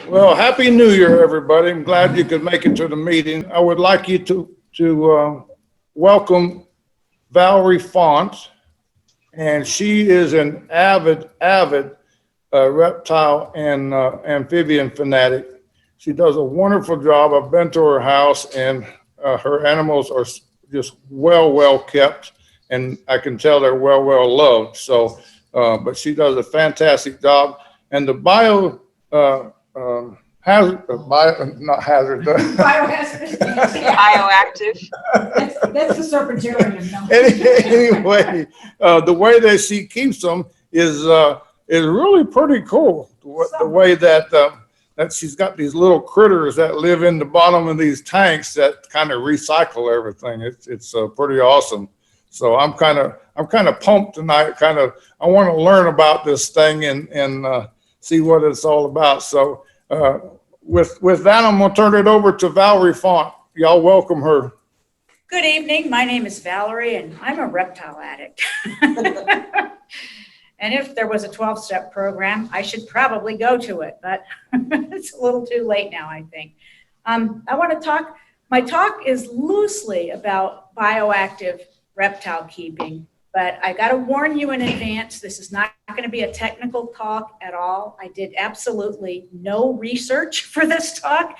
Well, Happy New Year, everybody. I'm glad you could make it to the meeting. I would like you to welcome Valerie Font, and she is an avid reptile and amphibian fanatic. She does a wonderful job. I've been to her house, and her animals are just well kept, and I can tell they're well loved. So, but she does a fantastic job, and the uh, hazard, not hazard. Biohazardous. Bioactive. That's the serpentarium. No. Anyway, the way that she keeps them is really pretty cool. The way that she's got these little critters that live in the bottom of these tanks that kind of recycle everything. It's pretty awesome. So I'm kind of pumped tonight. I want to learn about this thing and see what it's all about. So with that, I'm gonna turn it over to Valerie Font. Y'all welcome her. Good evening. My name is Valerie, and I'm a reptile addict. And if there was a 12-step program, I should probably go to it, but it's a little too late now, I think. I want to talk, my talk is loosely about bioactive reptile keeping, but I got to warn you in advance, this is not going to be a technical talk at all. I did absolutely no research for this talk.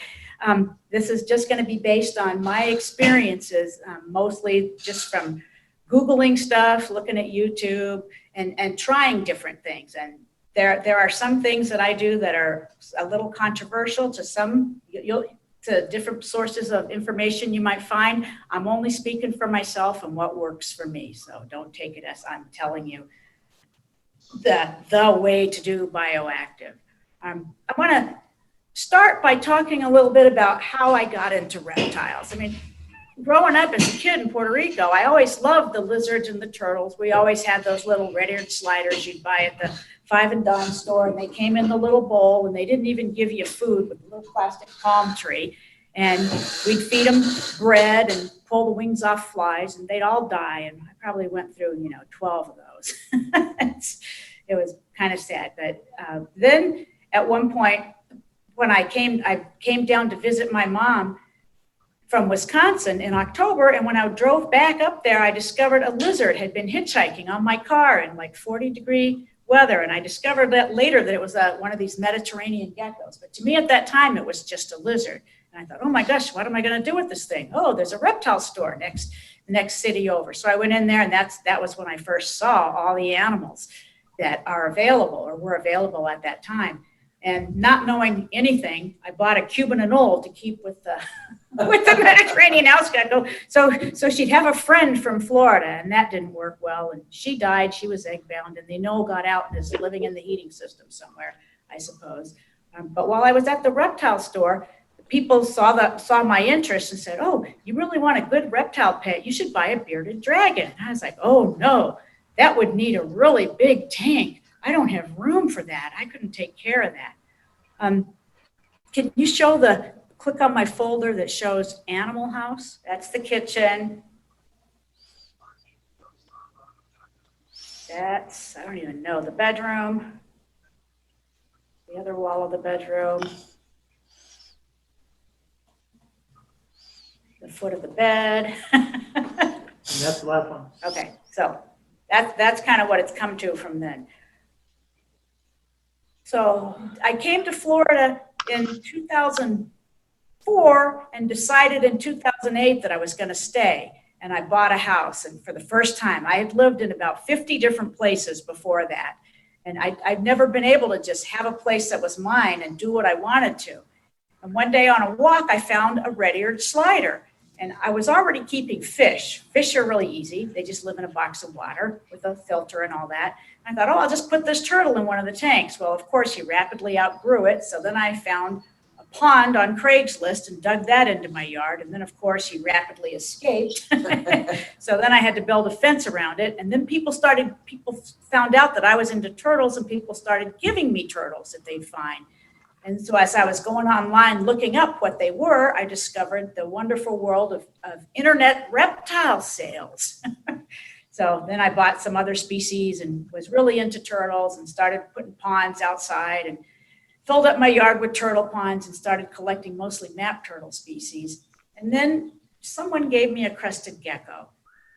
This is just going to be based on my experiences, mostly just from Googling stuff, looking at YouTube, and trying different things. And there are some things that I do that are a little controversial to some, to different sources of information you might find. I'm only speaking for myself and what works for me. So don't take it as I'm telling you the way to do bioactive. I want to start by talking a little bit about how I got into reptiles. I mean, growing up as a kid in Puerto Rico, I always loved the lizards and the turtles. We always had those little red-eared sliders you'd buy at the Five and Dime store, and they came in the little bowl, and they didn't even give you food with a little plastic palm tree. And we'd feed them bread and pull the wings off flies, and they'd all die. And I probably went through, 12 of those. It was kind of sad. But then at one point, when I came down to visit my mom from Wisconsin in October, and when I drove back up there, I discovered a lizard had been hitchhiking on my car in like 40-degree weather, and I discovered that later that it was one of these Mediterranean geckos. But to me at that time, it was just a lizard. And I thought, oh my gosh, what am I going to do with this thing? Oh, there's a reptile store next city over. So I went in there, and that was when I first saw all the animals that are available or were available at that time. And not knowing anything, I bought a Cuban anole to keep with the Mediterranean house gecko. So she'd have a friend from Florida, and that didn't work well. And she died. She was egg bound, and the anole got out and is living in the heating system somewhere, I suppose. But while I was at the reptile store, people saw my interest and said, "Oh, you really want a good reptile pet? You should buy a bearded dragon." And I was like, "Oh no, that would need a really big tank. I don't have room for that. I couldn't take care of that." Can you click on my folder that shows Animal House? That's the kitchen. That's, I don't even know, the bedroom. The other wall of the bedroom. The foot of the bed. That's the last one. Okay, so that's kind of what it's come to from then. So I came to Florida in 2004 and decided in 2008 that I was going to stay. And I bought a house. And for the first time, I had lived in about 50 different places before that. And I'd never been able to just have a place that was mine and do what I wanted to. And one day on a walk, I found a red-eared slider. And I was already keeping fish. Fish are really easy. They just live in a box of water with a filter and all that. I thought, oh, I'll just put this turtle in one of the tanks. Well, of course, he rapidly outgrew it. So then I found a pond on Craigslist and dug that into my yard. And then, of course, he rapidly escaped. So then I had to build a fence around it. And then people found out that I was into turtles, and people started giving me turtles that they'd find. And so as I was going online looking up what they were, I discovered the wonderful world of internet reptile sales. So then I bought some other species and was really into turtles and started putting ponds outside and filled up my yard with turtle ponds and started collecting mostly map turtle species. And then someone gave me a crested gecko,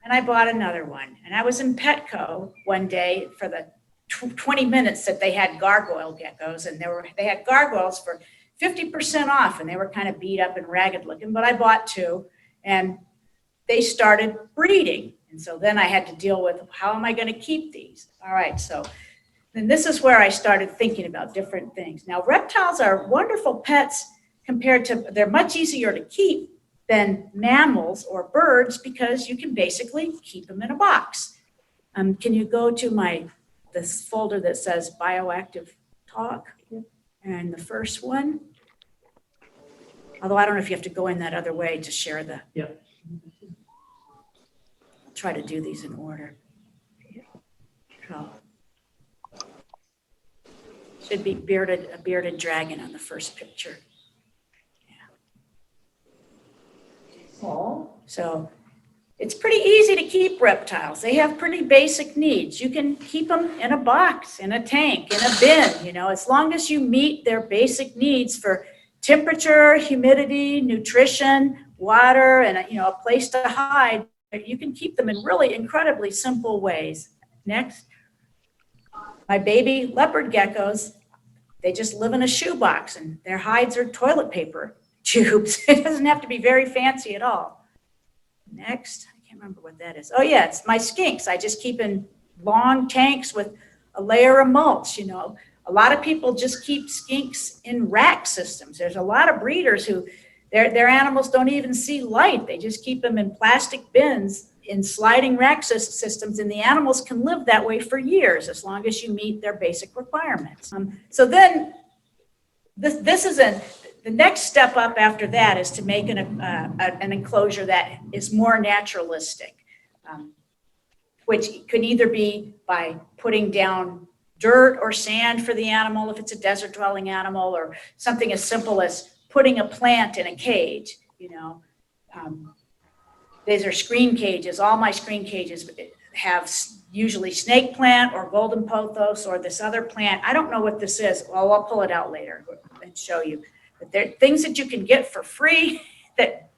and I bought another one. And I was in Petco one day for the 20 minutes that they had gargoyle geckos, and they had gargoyles for 50% off, and they were kind of beat up and ragged looking, but I bought two, and they started breeding. And so then I had to deal with, how am I going to keep these? All right, so then this is where I started thinking about different things. Now, reptiles are wonderful pets compared to, they're much easier to keep than mammals or birds because you can basically keep them in a box. Can you go to this folder that says bioactive talk? And the first one, although I don't know if you have to go in that other way to share the. Yeah. I'll try to do these in order. So, should be a bearded dragon on the first picture. Oh, So it's pretty easy to keep reptiles. They have pretty basic needs. You can keep them in a box, in a tank, in a bin, as long as you meet their basic needs for temperature, humidity, nutrition, water, and a place to hide. You can keep them in really incredibly simple ways. Next. My baby leopard geckos, they just live in a shoebox, and their hides are toilet paper tubes. It doesn't have to be very fancy at all. Next, I can't remember what that is. Oh yeah, it's my skinks. I just keep in long tanks with a layer of mulch. A lot of people just keep skinks in rack systems. There's a lot of breeders who their animals don't even see light. They just keep them in plastic bins in sliding rack systems, and the animals can live that way for years as long as you meet their basic requirements. So then this is the next step up after that is to make an enclosure that is more naturalistic, which could either be by putting down dirt or sand for the animal if it's a desert dwelling animal, or something as simple as putting a plant in a cage. These are screen cages. All my screen cages have usually snake plant or golden pothos or this other plant. I don't know what this is. Well, I'll pull it out later and show you. But they're things that you can get for free that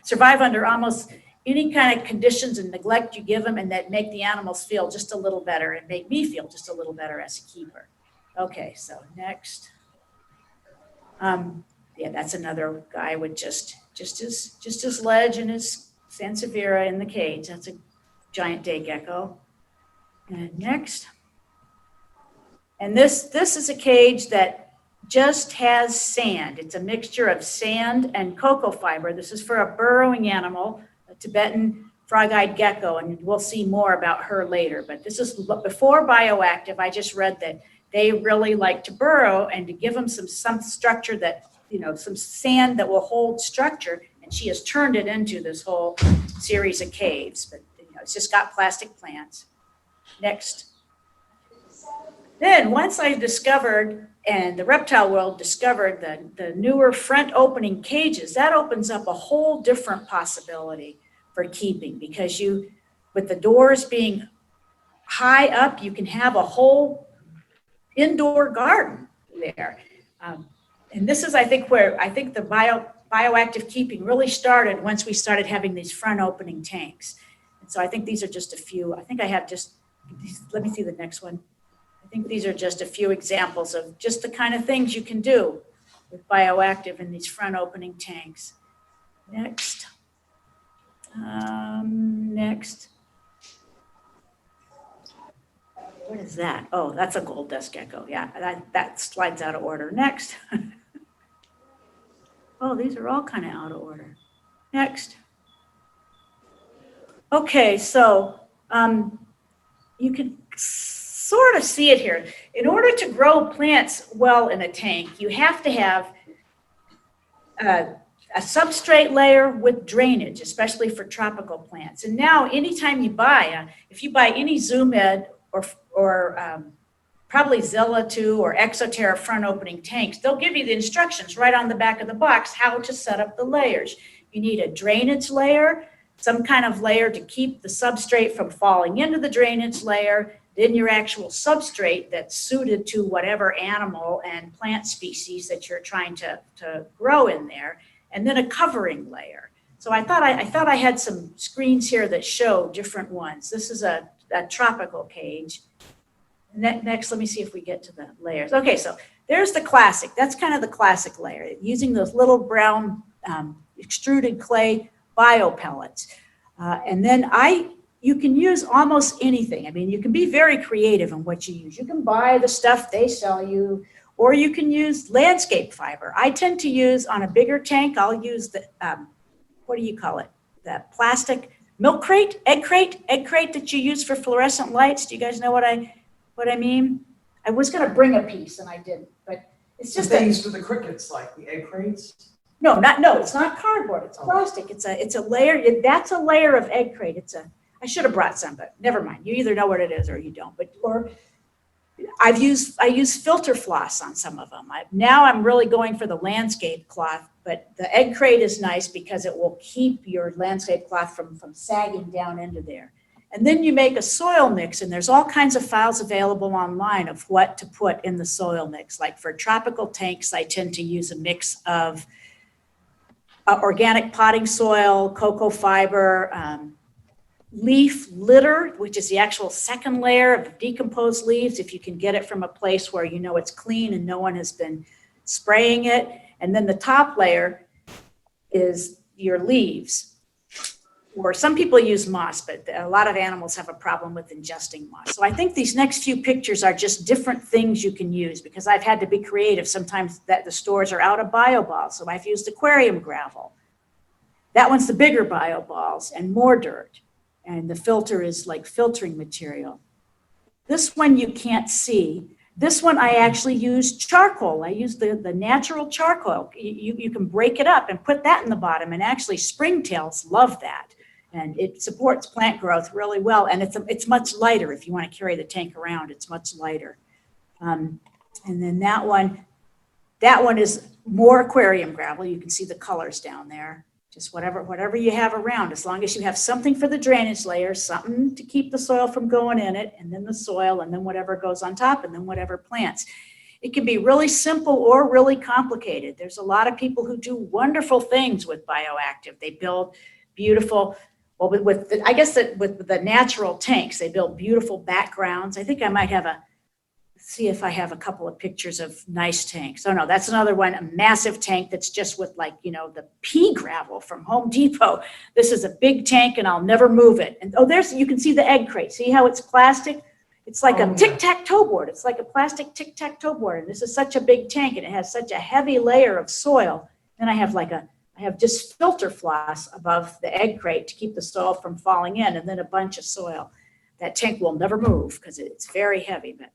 survive under almost any kind of conditions and neglect you give them, and that make the animals feel just a little better and make me feel just a little better as a keeper. Okay, so next. Yeah, that's another guy with just his ledge and his Sansevieria in the cage. That's a giant day gecko. And next. And this is a cage that just has sand. It's a mixture of sand and cocoa fiber. This is for a burrowing animal, a Tibetan frog-eyed gecko, and we'll see more about her later. But this is before bioactive. I just read that they really like to burrow, and to give them some structure that, some sand that will hold structure, and she has turned it into this whole series of caves. But it's just got plastic plants. Next. Then once I discovered, and the reptile world discovered, the newer front opening cages, that opens up a whole different possibility for keeping, because with the doors being high up, you can have a whole indoor garden there. And this is, I think, where I think the bioactive keeping really started once we started having these front opening tanks. And so I think these are just a few. I think I have let me see the next one. I think these are just a few examples of just the kind of things you can do with bioactive in these front opening tanks. Next. Next. What is that? Oh, that's a gold dust gecko. Yeah, that slides out of order. Next. Oh, these are all kind of out of order. Next. Okay, so you can sort of see it here. In order to grow plants well in a tank, you have to have a substrate layer with drainage, especially for tropical plants. And now, anytime you if you buy any Zoom Ed or probably Zilla 2 or Exoterra front opening tanks, they'll give you the instructions right on the back of the box how to set up the layers. You need a drainage layer, some kind of layer to keep the substrate from falling into the drainage layer, then your actual substrate that's suited to whatever animal and plant species that you're trying to grow in there, and then a covering layer. So I thought I had some screens here that show different ones. This is a tropical cage. Next, let me see if we get to the layers. Okay, so there's the classic. That's kind of the classic layer, using those little brown extruded clay biopellets. And then you can use almost anything. I mean, you can be very creative in what you use. You can buy the stuff they sell you, or you can use landscape fiber. I tend to use, on a bigger tank, I'll use the, what do you call it? The plastic milk crate, egg crate that you use for fluorescent lights. Do you guys know what I mean? I was gonna bring a piece and I didn't, but it's just Things for the crickets, like the egg crates. No, it's not cardboard, it's plastic. It's a layer, that's a layer of egg crate. I should have brought some, but never mind. You either know what it is or you don't. Or I use filter floss on some of them. Now I'm really going for the landscape cloth, but the egg crate is nice because it will keep your landscape cloth from sagging down into there. And then you make a soil mix, and there's all kinds of files available online of what to put in the soil mix. Like for tropical tanks, I tend to use a mix of organic potting soil, cocoa fiber, leaf litter, which is the actual second layer of decomposed leaves, if you can get it from a place where you know it's clean and no one has been spraying it. And then the top layer is your leaves. Or some people use moss, but a lot of animals have a problem with ingesting moss. So I think these next few pictures are just different things you can use, because I've had to be creative. Sometimes that the stores are out of bio balls, so I've used aquarium gravel. That one's the bigger bio balls and more dirt. And the filter is like filtering material. This one you can't see. This one I actually use charcoal. I use the natural charcoal. You can break it up and put that in the bottom, and actually springtails love that. And it supports plant growth really well. And it's much lighter. If you want to carry the tank around, it's much lighter. And then that one is more aquarium gravel. You can see the colors down there. Just whatever you have around, as long as you have something for the drainage layer, something to keep the soil from going in it, and then the soil, and then whatever goes on top, and then whatever plants. It can be really simple or really complicated. There's a lot of people who do wonderful things with bioactive. They build beautiful, well, with the natural tanks, they build beautiful backgrounds. I think I might see if I have a couple of pictures of nice tanks. Oh no, that's another one, a massive tank that's just with the pea gravel from Home Depot. This is a big tank and I'll never move it. And you can see the egg crate. See how it's plastic? It's like a tic-tac-toe board. It's like a plastic tic-tac-toe board. And this is such a big tank and it has such a heavy layer of soil. Then I have just filter floss above the egg crate to keep the soil from falling in, and then a bunch of soil. That tank will never move because it's very heavy, but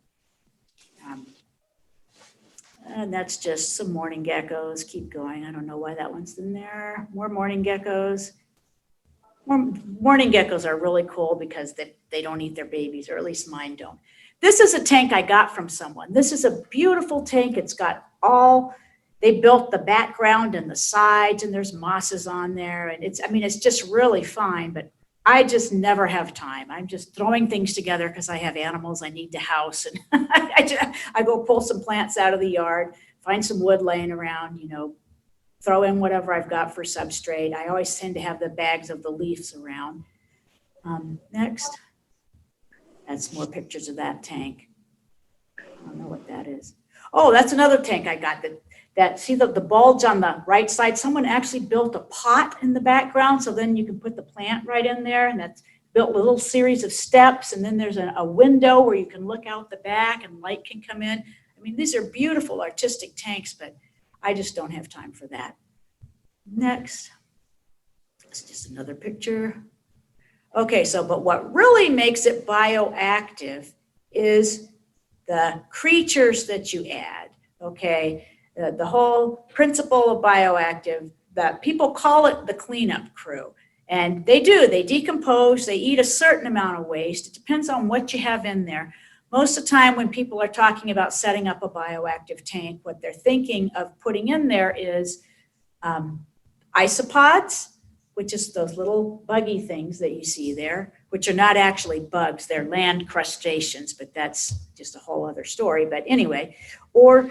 and that's just some morning geckos. Keep going. I don't know why that one's in there. More morning geckos. Morning geckos are really cool because they don't eat their babies, or at least mine don't. This is a tank I got from someone. This is a beautiful tank. It's got they built the background and the sides, and there's mosses on there. And it's just really fine, but I just never have time. I'm just throwing things together because I have animals I need to house. And I go pull some plants out of the yard, find some wood laying around, throw in whatever I've got for substrate. I always tend to have the bags of the leaves around. Next. That's more pictures of that tank. I don't know what that is. Oh, that's another tank I got see the bulge on the right side. Someone actually built a pot in the background, so then you can put the plant right in there, and that's built a little series of steps, and then there's a window where you can look out the back and light can come in. I mean, these are beautiful artistic tanks, but I just don't have time for that. Next. It's just another picture. Okay, but what really makes it bioactive is the creatures that you add, okay? The whole principle of bioactive, that people call it the cleanup crew. And they decompose, they eat a certain amount of waste. It depends on what you have in there. Most of the time when people are talking about setting up a bioactive tank, what they're thinking of putting in there is isopods, which is those little buggy things that you see there, which are not actually bugs, they're land crustaceans, but that's just a whole other story. But anyway, or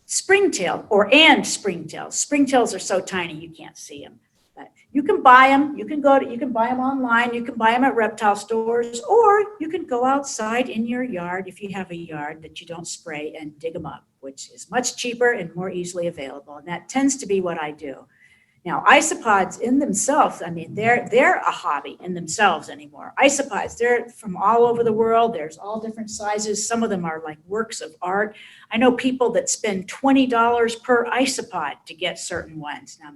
springtail and springtails. Springtails are so tiny you can't see them. But you can buy them. You can buy them online. You can buy them at reptile stores, or you can go outside in your yard if you have a yard that you don't spray and dig them up, which is much cheaper and more easily available. And that tends to be what I do. Now, isopods in themselves, I mean, they're a hobby in themselves anymore. Isopods, they're from all over the world. There's all different sizes. Some of them are like works of art. I know people that spend $20 per isopod to get certain ones. Now,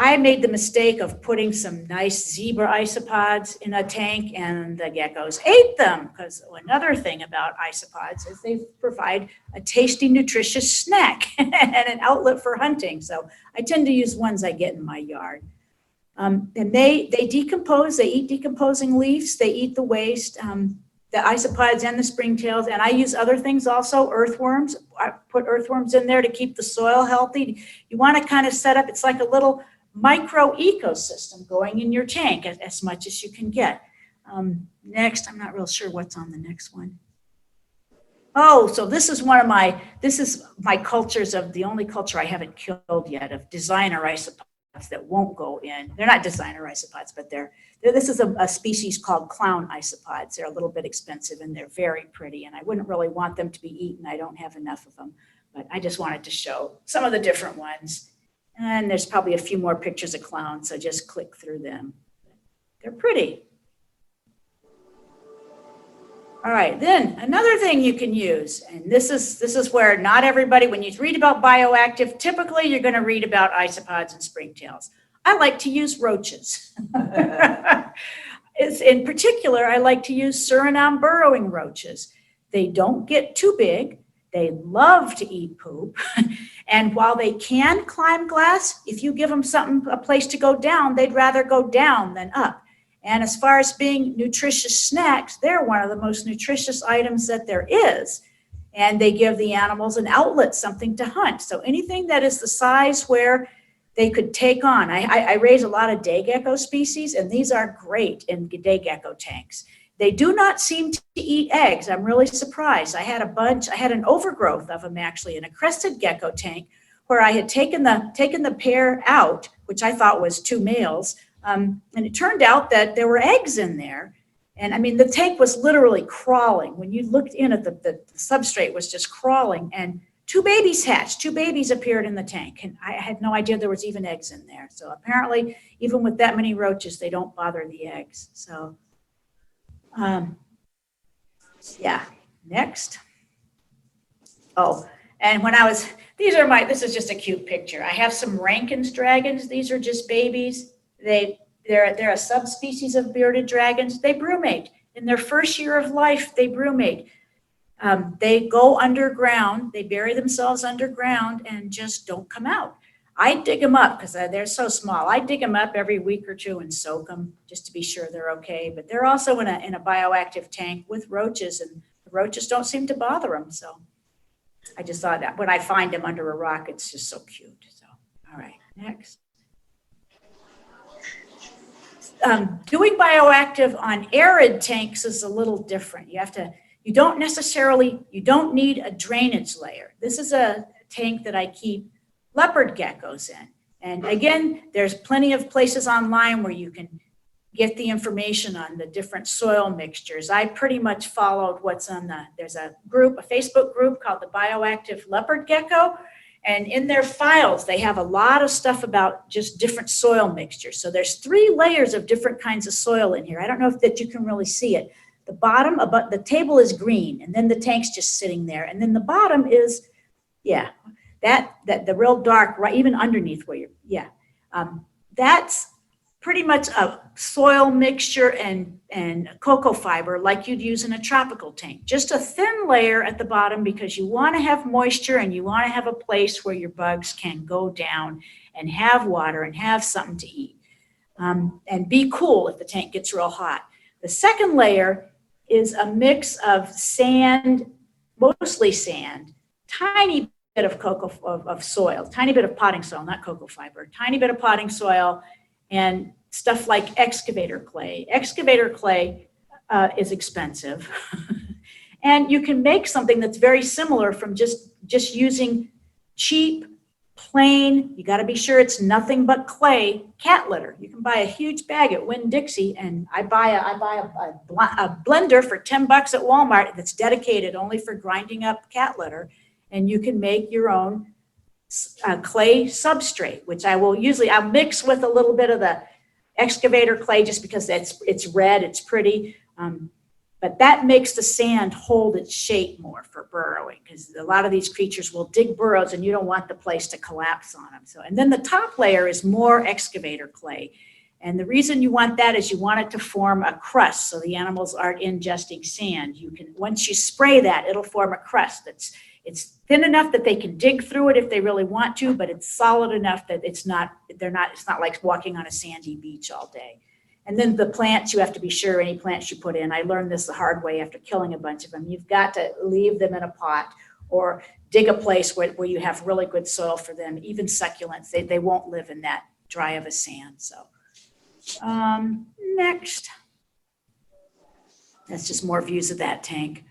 I made the mistake of putting some nice zebra isopods in a tank, and the geckos ate them, because another thing about isopods is they provide a tasty, nutritious snack and an outlet for hunting. So I tend to use ones I get in my yard. And they decompose. They eat decomposing leaves. They eat the waste, the isopods and the springtails. And I use other things also, earthworms. I put earthworms in there to keep the soil healthy. You want to kind of set up, it's like a little micro ecosystem going in your tank as much as you can get. Next, I'm not real sure what's on the next one. Oh, so this is my cultures of the only culture I haven't killed yet of designer isopods that won't go in. They're not designer isopods, but this is a species called clown isopods. They're a little bit expensive and they're very pretty, and I wouldn't really want them to be eaten. I don't have enough of them, but I just wanted to show some of the different ones. And there's probably a few more pictures of clowns, so just click through them. They're pretty. All right, then another thing you can use, and this is where not everybody, when you read about bioactive, typically you're going to read about isopods and springtails. I like to use roaches. In particular, I like to use Suriname burrowing roaches. They don't get too big. They love to eat poop. And while they can climb glass, if you give them a place to go down, they'd rather go down than up. And as far as being nutritious snacks, they're one of the most nutritious items that there is. And they give the animals an outlet, something to hunt. So anything that is the size where they could take on. I raise a lot of day gecko species, and these are great in day gecko tanks. They do not seem to eat eggs. I'm really surprised. I had an overgrowth of them actually in a crested gecko tank where I had taken the pair out, which I thought was two males. And it turned out that there were eggs in there. And I mean, the tank was literally crawling. When you looked in at the substrate was just crawling, and two babies hatched. Two babies appeared in the tank. And I had no idea there was even eggs in there. So apparently, even with that many roaches, they don't bother the eggs. So yeah, next. Oh, and this is just a cute picture. I have some Rankin's dragons. These are just babies. They're a subspecies of bearded dragons. They brumate. In their first year of life, they brumate. They go underground. They bury themselves underground and just don't come out. I dig them up because they're so small. I dig them up every week or two and soak them just to be sure they're okay. But they're also in a bioactive tank with roaches, and the roaches don't seem to bother them. So I just thought that when I find them under a rock, it's just so cute. So, all right, next. Doing bioactive on arid tanks is a little different. You don't need a drainage layer. This is a tank that I keep leopard geckos in. And again, there's plenty of places online where you can get the information on the different soil mixtures. I pretty much followed there's a Facebook group called the Bioactive Leopard Gecko. And in their files, they have a lot of stuff about just different soil mixtures. So there's 3 layers of different kinds of soil in here. I don't know if you can really see it. The bottom, the table is green, and then the tank's just sitting there. And then the bottom is, the real dark, right, even underneath that's pretty much a soil mixture and cocoa fiber like you'd use in a tropical tank. Just a thin layer at the bottom because you want to have moisture and you want to have a place where your bugs can go down and have water and have something to eat and be cool if the tank gets real hot. The second layer is a mix of sand, mostly sand, tiny bit of soil, tiny bit of potting soil, not cocoa fiber, tiny bit of potting soil, and stuff like excavator clay. Excavator clay is expensive. And you can make something that's very similar from just using cheap, plain, you got to be sure it's nothing but clay, cat litter. You can buy a huge bag at Winn-Dixie, and I buy a blender for $10 at Walmart that's dedicated only for grinding up cat litter, and you can make your own clay substrate, which I'll mix with a little bit of the excavator clay just because it's red, it's pretty. But that makes the sand hold its shape more for burrowing, because a lot of these creatures will dig burrows and you don't want the place to collapse on them. And then the top layer is more excavator clay. And the reason you want that is you want it to form a crust so the animals aren't ingesting sand. Once you spray that, it'll form a crust it's thin enough that they can dig through it if they really want to, but it's solid enough that it's not like walking on a sandy beach all day. And then the plants, you have to be sure any plants you put in. I learned this the hard way after killing a bunch of them. You've got to leave them in a pot or dig a place where you have really good soil for them. Even succulents, they won't live in that dry of a sand. So next. That's just more views of that tank.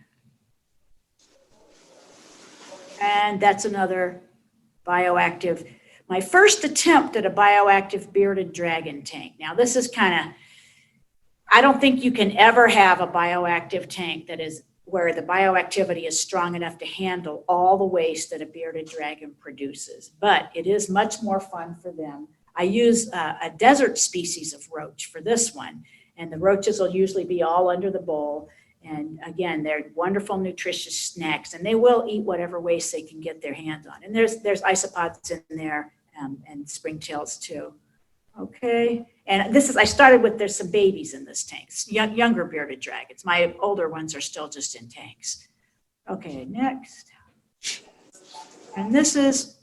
And that's another bioactive. My first attempt at a bioactive bearded dragon tank. Now this is I don't think you can ever have a bioactive tank that is where the bioactivity is strong enough to handle all the waste that a bearded dragon produces, but it is much more fun for them. I use a desert species of roach for this one, and the roaches will usually be all under the bowl. And again, they're wonderful, nutritious snacks, and they will eat whatever waste they can get their hands on. And there's isopods in there and springtails too. Okay, and I started with, there's some babies in this tank, younger bearded dragons. My older ones are still just in tanks. Okay, next. And this is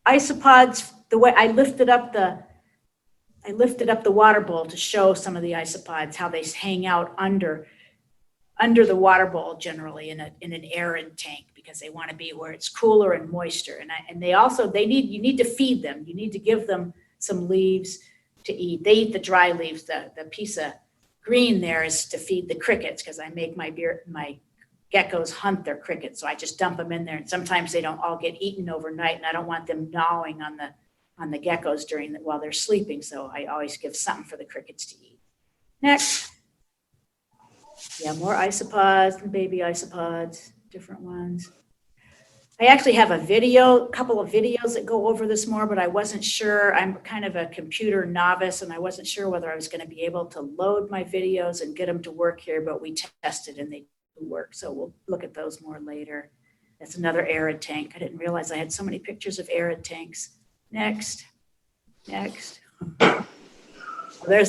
isopods. The way I lifted up the water bowl to show some of the isopods, how they hang out under the water bowl generally in an arid tank, because they want to be where it's cooler and moister. And you need to feed them. You need to give them some leaves to eat. They eat the dry leaves. The piece of green there is to feed the crickets, because I make my geckos hunt their crickets. So I just dump them in there, and sometimes they don't all get eaten overnight, and I don't want them gnawing on the geckos while they're sleeping. So I always give something for the crickets to eat. Next. Yeah, more isopods and baby isopods, different ones. I actually have a couple of videos that go over this more, but I wasn't sure. I'm kind of a computer novice, and I wasn't sure whether I was going to be able to load my videos and get them to work here, but we tested and they do work. So we'll look at those more later. That's another arid tank. I didn't realize I had so many pictures of arid tanks. Next. There's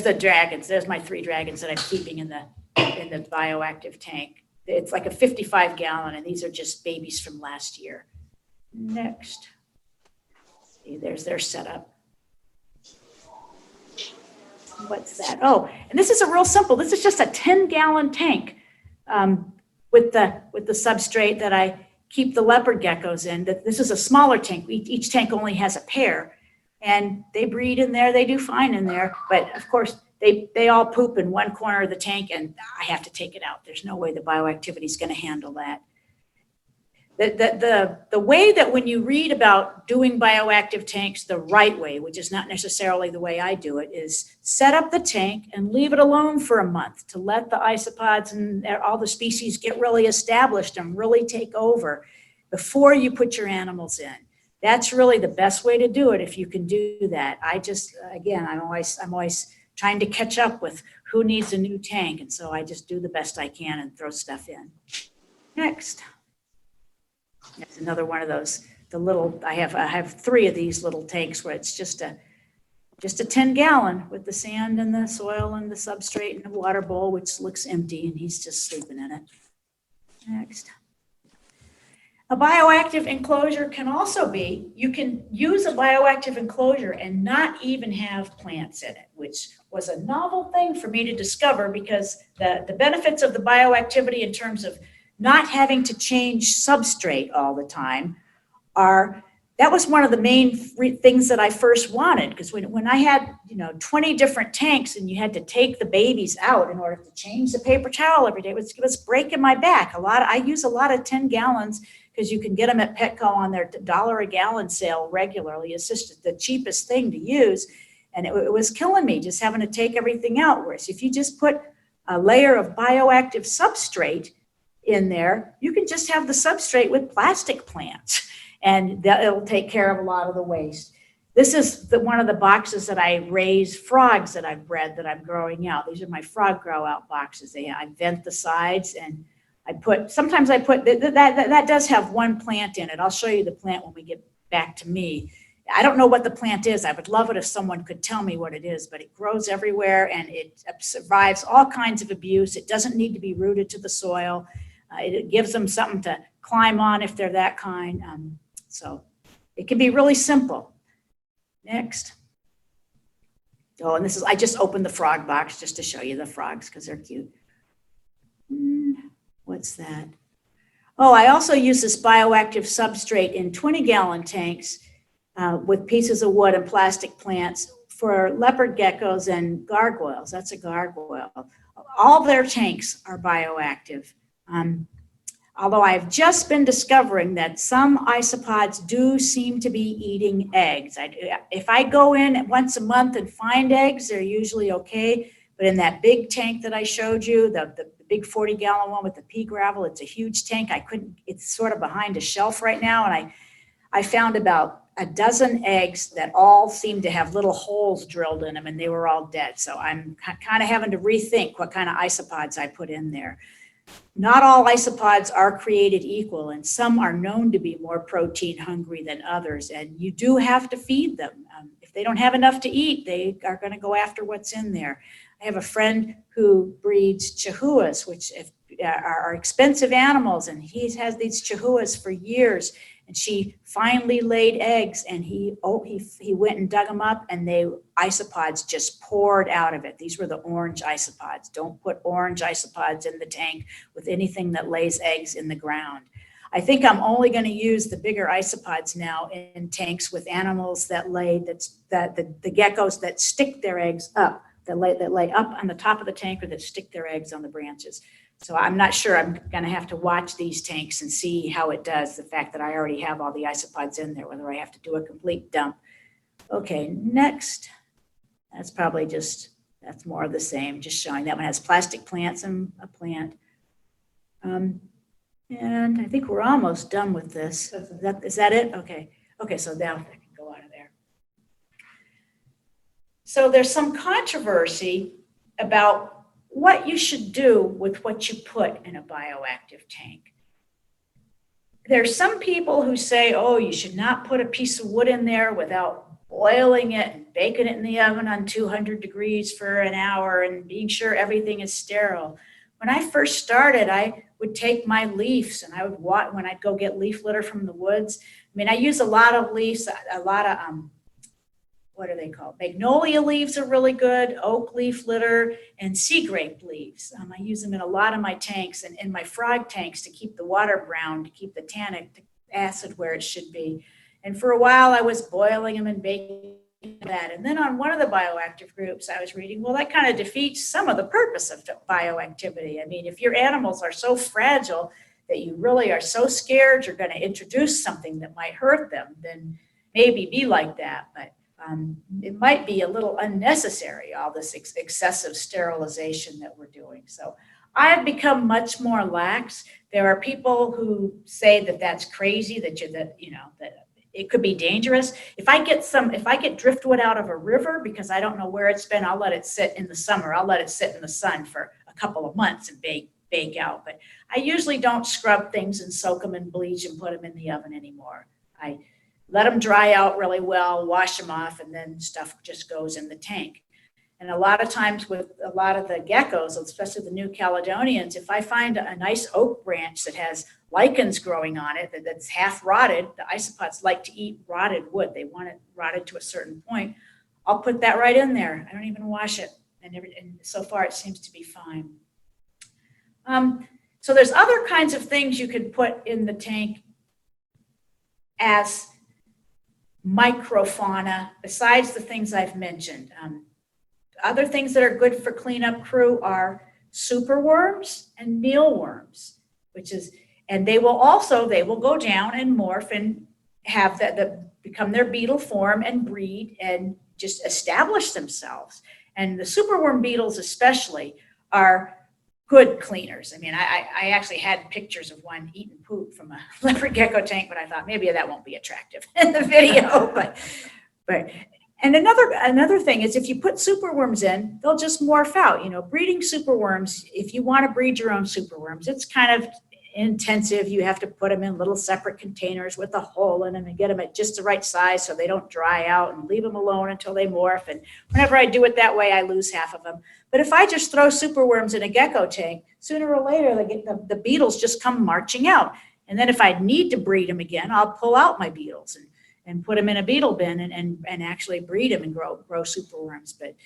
the dragons. There's my 3 dragons that I'm keeping in the bioactive tank. It's like a 55-gallon, and these are just babies from last year. Next. See, there's their setup. What's that? Oh, and this is a real simple. This is just a 10-gallon tank with the substrate that I keep the leopard geckos in. This is a smaller tank. Each tank only has a pair, and they breed in there. They do fine in there, but of course, they all poop in one corner of the tank, and I have to take it out. There's no way the bioactivity is going to handle that. The way that when you read about doing bioactive tanks the right way, which is not necessarily the way I do it, is set up the tank and leave it alone for a month to let the isopods and all the species get really established and really take over before you put your animals in. That's really the best way to do it if you can do that. I'm always trying to catch up with who needs a new tank. And so I just do the best I can and throw stuff in. Next. That's another one of those, I have 3 of these little tanks where it's just a 10-gallon with the sand and the soil and the substrate and the water bowl, which looks empty, and he's just sleeping in it. Next. A bioactive enclosure can also be, you can use a bioactive enclosure and not even have plants in it, which was a novel thing for me to discover, because the benefits of the bioactivity in terms of not having to change substrate all the time that was one of the main things that I first wanted, because when I had, 20 different tanks and you had to take the babies out in order to change the paper towel every day, it was breaking my back. I use a lot of 10 gallons because you can get them at Petco on their $1 a gallon sale regularly. It's just the cheapest thing to use. And it was killing me just having to take everything out. Whereas if you just put a layer of bioactive substrate in there, you can just have the substrate with plastic plants, and it'll take care of a lot of the waste. This is one of the boxes that I raise frogs that I've bred that I'm growing out. These are my frog grow out boxes. I vent the sides, and sometimes I put, that does have one plant in it. I'll show you the plant when we get back to me. I don't know what the plant is. I would love it if someone could tell me what it is, but it grows everywhere and it survives all kinds of abuse. It doesn't need to be rooted to the soil. It gives them something to climb on if they're that kind. So it can be really simple. Next. Oh, and I just opened the frog box just to show you the frogs because they're cute. What's that? Oh, I also use this bioactive substrate in 20-gallon tanks with pieces of wood and plastic plants for leopard geckos and gargoyles. That's a gargoyle. All their tanks are bioactive. Although I've just been discovering that some isopods do seem to be eating eggs. If I go in once a month and find eggs, they're usually okay. But in that big tank that I showed you, the big 40-gallon one with the pea gravel, it's a huge tank. It's sort of behind a shelf right now. And I found about a dozen eggs that all seemed to have little holes drilled in them, and they were all dead. So I'm kind of having to rethink what kind of isopods I put in there. Not all isopods are created equal, and some are known to be more protein hungry than others, and you do have to feed them. If they don't have enough to eat, they are going to go after what's in there. I have a friend who breeds chihuahuas, which are expensive animals, and he has these chihuahuas for years. And she finally laid eggs, and he went and dug them up, and isopods just poured out of it. These were the orange isopods. Don't put orange isopods in the tank with anything that lays eggs in the ground. I think I'm only going to use the bigger isopods now in tanks with animals that the geckos that stick their eggs up, that lay up on the top of the tank, or that stick their eggs on the branches. So I'm not sure. I'm going to have to watch these tanks and see how it does, the fact that I already have all the isopods in there, whether I have to do a complete dump. Okay, next. That's more of the same, just showing that one has plastic plants and a plant. And I think we're almost done with this. Is that it? Okay. Okay, so now I can go out of there. So there's some controversy about what you should do with what you put in a bioactive tank. There's some people who say, oh, you should not put a piece of wood in there without boiling it and baking it in the oven on 200 degrees for an hour and being sure everything is sterile. When I first started, I would take my leaves and when I'd go get leaf litter from the woods. I use a lot of leaves, a lot of, what are they called? Magnolia leaves are really good, oak leaf litter, and sea grape leaves. I use them in a lot of my tanks and in my frog tanks to keep the water brown, to keep the tannic acid where it should be. And for a while, I was boiling them and baking that. And then on one of the bioactive groups I was reading, well, that kind of defeats some of the purpose of bioactivity. If your animals are so fragile that you really are so scared you're going to introduce something that might hurt them, then maybe be like that. But it might be a little unnecessary, all this excessive sterilization that we're doing. So I've become much more lax. There are people who say that that's crazy, that it could be dangerous. If I get driftwood out of a river because I don't know where it's been, I'll let it sit in the summer. I'll let it sit in the sun for a couple of months and bake out. But I usually don't scrub things and soak them in bleach and put them in the oven anymore. I let them dry out really well, wash them off, and then stuff just goes in the tank. And a lot of times with a lot of the geckos, especially the New Caledonians, if I find a nice oak branch that has lichens growing on it that's half rotted, the isopods like to eat rotted wood. They want it rotted to a certain point. I'll put that right in there. I don't even wash it. And so far it seems to be fine. So there's other kinds of things you could put in the tank as microfauna besides the things I've mentioned. Other things that are good for cleanup crew are superworms and mealworms, and they will go down and morph and have become their beetle form and breed and just establish themselves. And the superworm beetles especially are good cleaners. I mean, I actually had pictures of one eating poop from a leopard gecko tank, but I thought maybe that won't be attractive in the video. But and another thing is if you put superworms in, they'll just morph out. You know, breeding superworms, if you want to breed your own superworms, it's kind of intensive. You have to put them in little separate containers with a hole in them and get them at just the right size so they don't dry out, and leave them alone until they morph. And whenever I do it that way, I lose half of them. But if I just throw superworms in a gecko tank, sooner or later the beetles just come marching out. And then if I need to breed them again, I'll pull out my beetles and put them in a beetle bin and actually breed them and grow superworms. But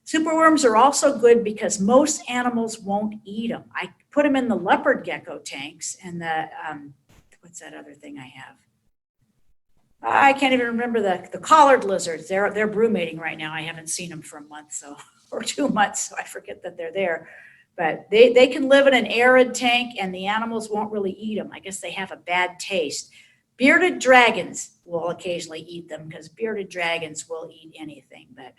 superworms are also good because most animals won't eat them. I put them in the leopard gecko tanks and the, what's that other thing I have? I can't even remember the collared lizards. They're broodmating right now. I haven't seen them for a month or 2 months, so I forget that they're there. But they can live in an arid tank and the animals won't really eat them. I guess they have a bad taste. Bearded dragons will occasionally eat them because bearded dragons will eat anything. But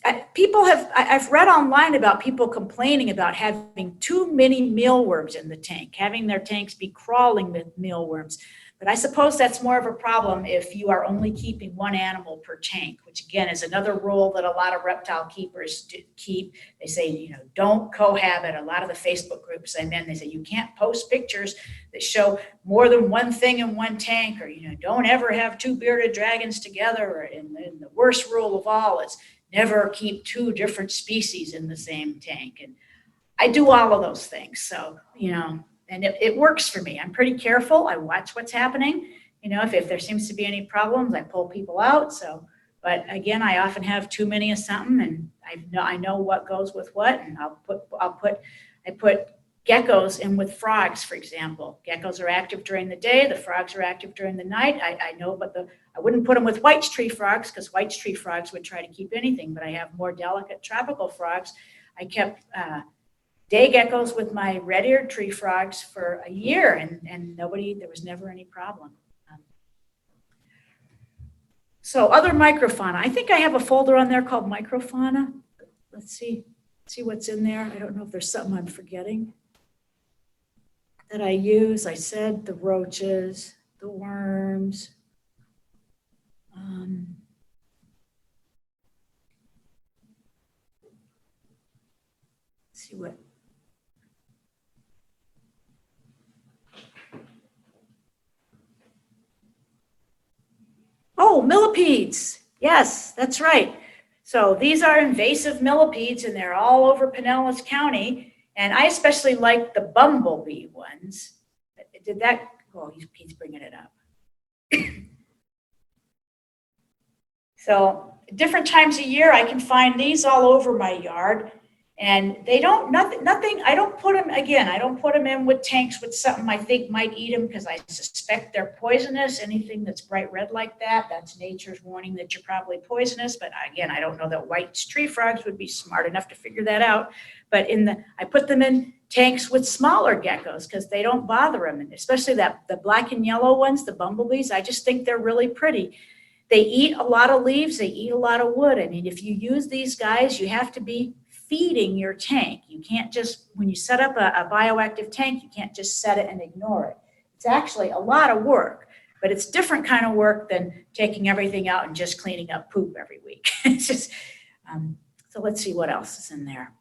I've read online about people complaining about having too many mealworms in the tank, having their tanks be crawling with mealworms. But I suppose that's more of a problem if you are only keeping one animal per tank, which again is another rule that a lot of reptile keepers keep. They say, you know, don't cohabit. A lot of the Facebook groups I'm in, they say you can't post pictures that show more than one thing in one tank, or, you know, don't ever have two bearded dragons together. And the worst rule of all is never keep two different species in the same tank. And I do all of those things. So, you know, and it works for me. I'm pretty careful. I watch what's happening. You know, if there seems to be any problems, I pull people out. So, but again, I often have too many of something, and I know what goes with what. And I put geckos in with frogs, for example. Geckos are active during the day. The frogs are active during the night. I know, but I wouldn't put them with white tree frogs because white tree frogs would try to keep anything. But I have more delicate tropical frogs. I kept day geckos with my red-eared tree frogs for a year, and there was never any problem. So other microfauna. I think I have a folder on there called microfauna. Let's see what's in there. I don't know if there's something I'm forgetting that I use. I said the roaches, the worms. Let's see what. Oh, millipedes. Yes, that's right. So these are invasive millipedes, and they're all over Pinellas County. And I especially like the bumblebee ones. He's bringing it up. So different times a year, I can find these all over my yard. And I don't put them in with tanks with something I think might eat them because I suspect they're poisonous. Anything that's bright red like that, that's nature's warning that you're probably poisonous. But again, I don't know that white tree frogs would be smart enough to figure that out. But I put them in tanks with smaller geckos because they don't bother them. And especially the black and yellow ones, the bumblebees, I just think they're really pretty. They eat a lot of leaves, they eat a lot of wood. I mean, if you use these guys, you have to be feeding your tank. You can't just, when you set up a bioactive tank, you can't just set it and ignore it. It's actually a lot of work, but it's different kind of work than taking everything out and just cleaning up poop every week. It's just, so let's see what else is in there.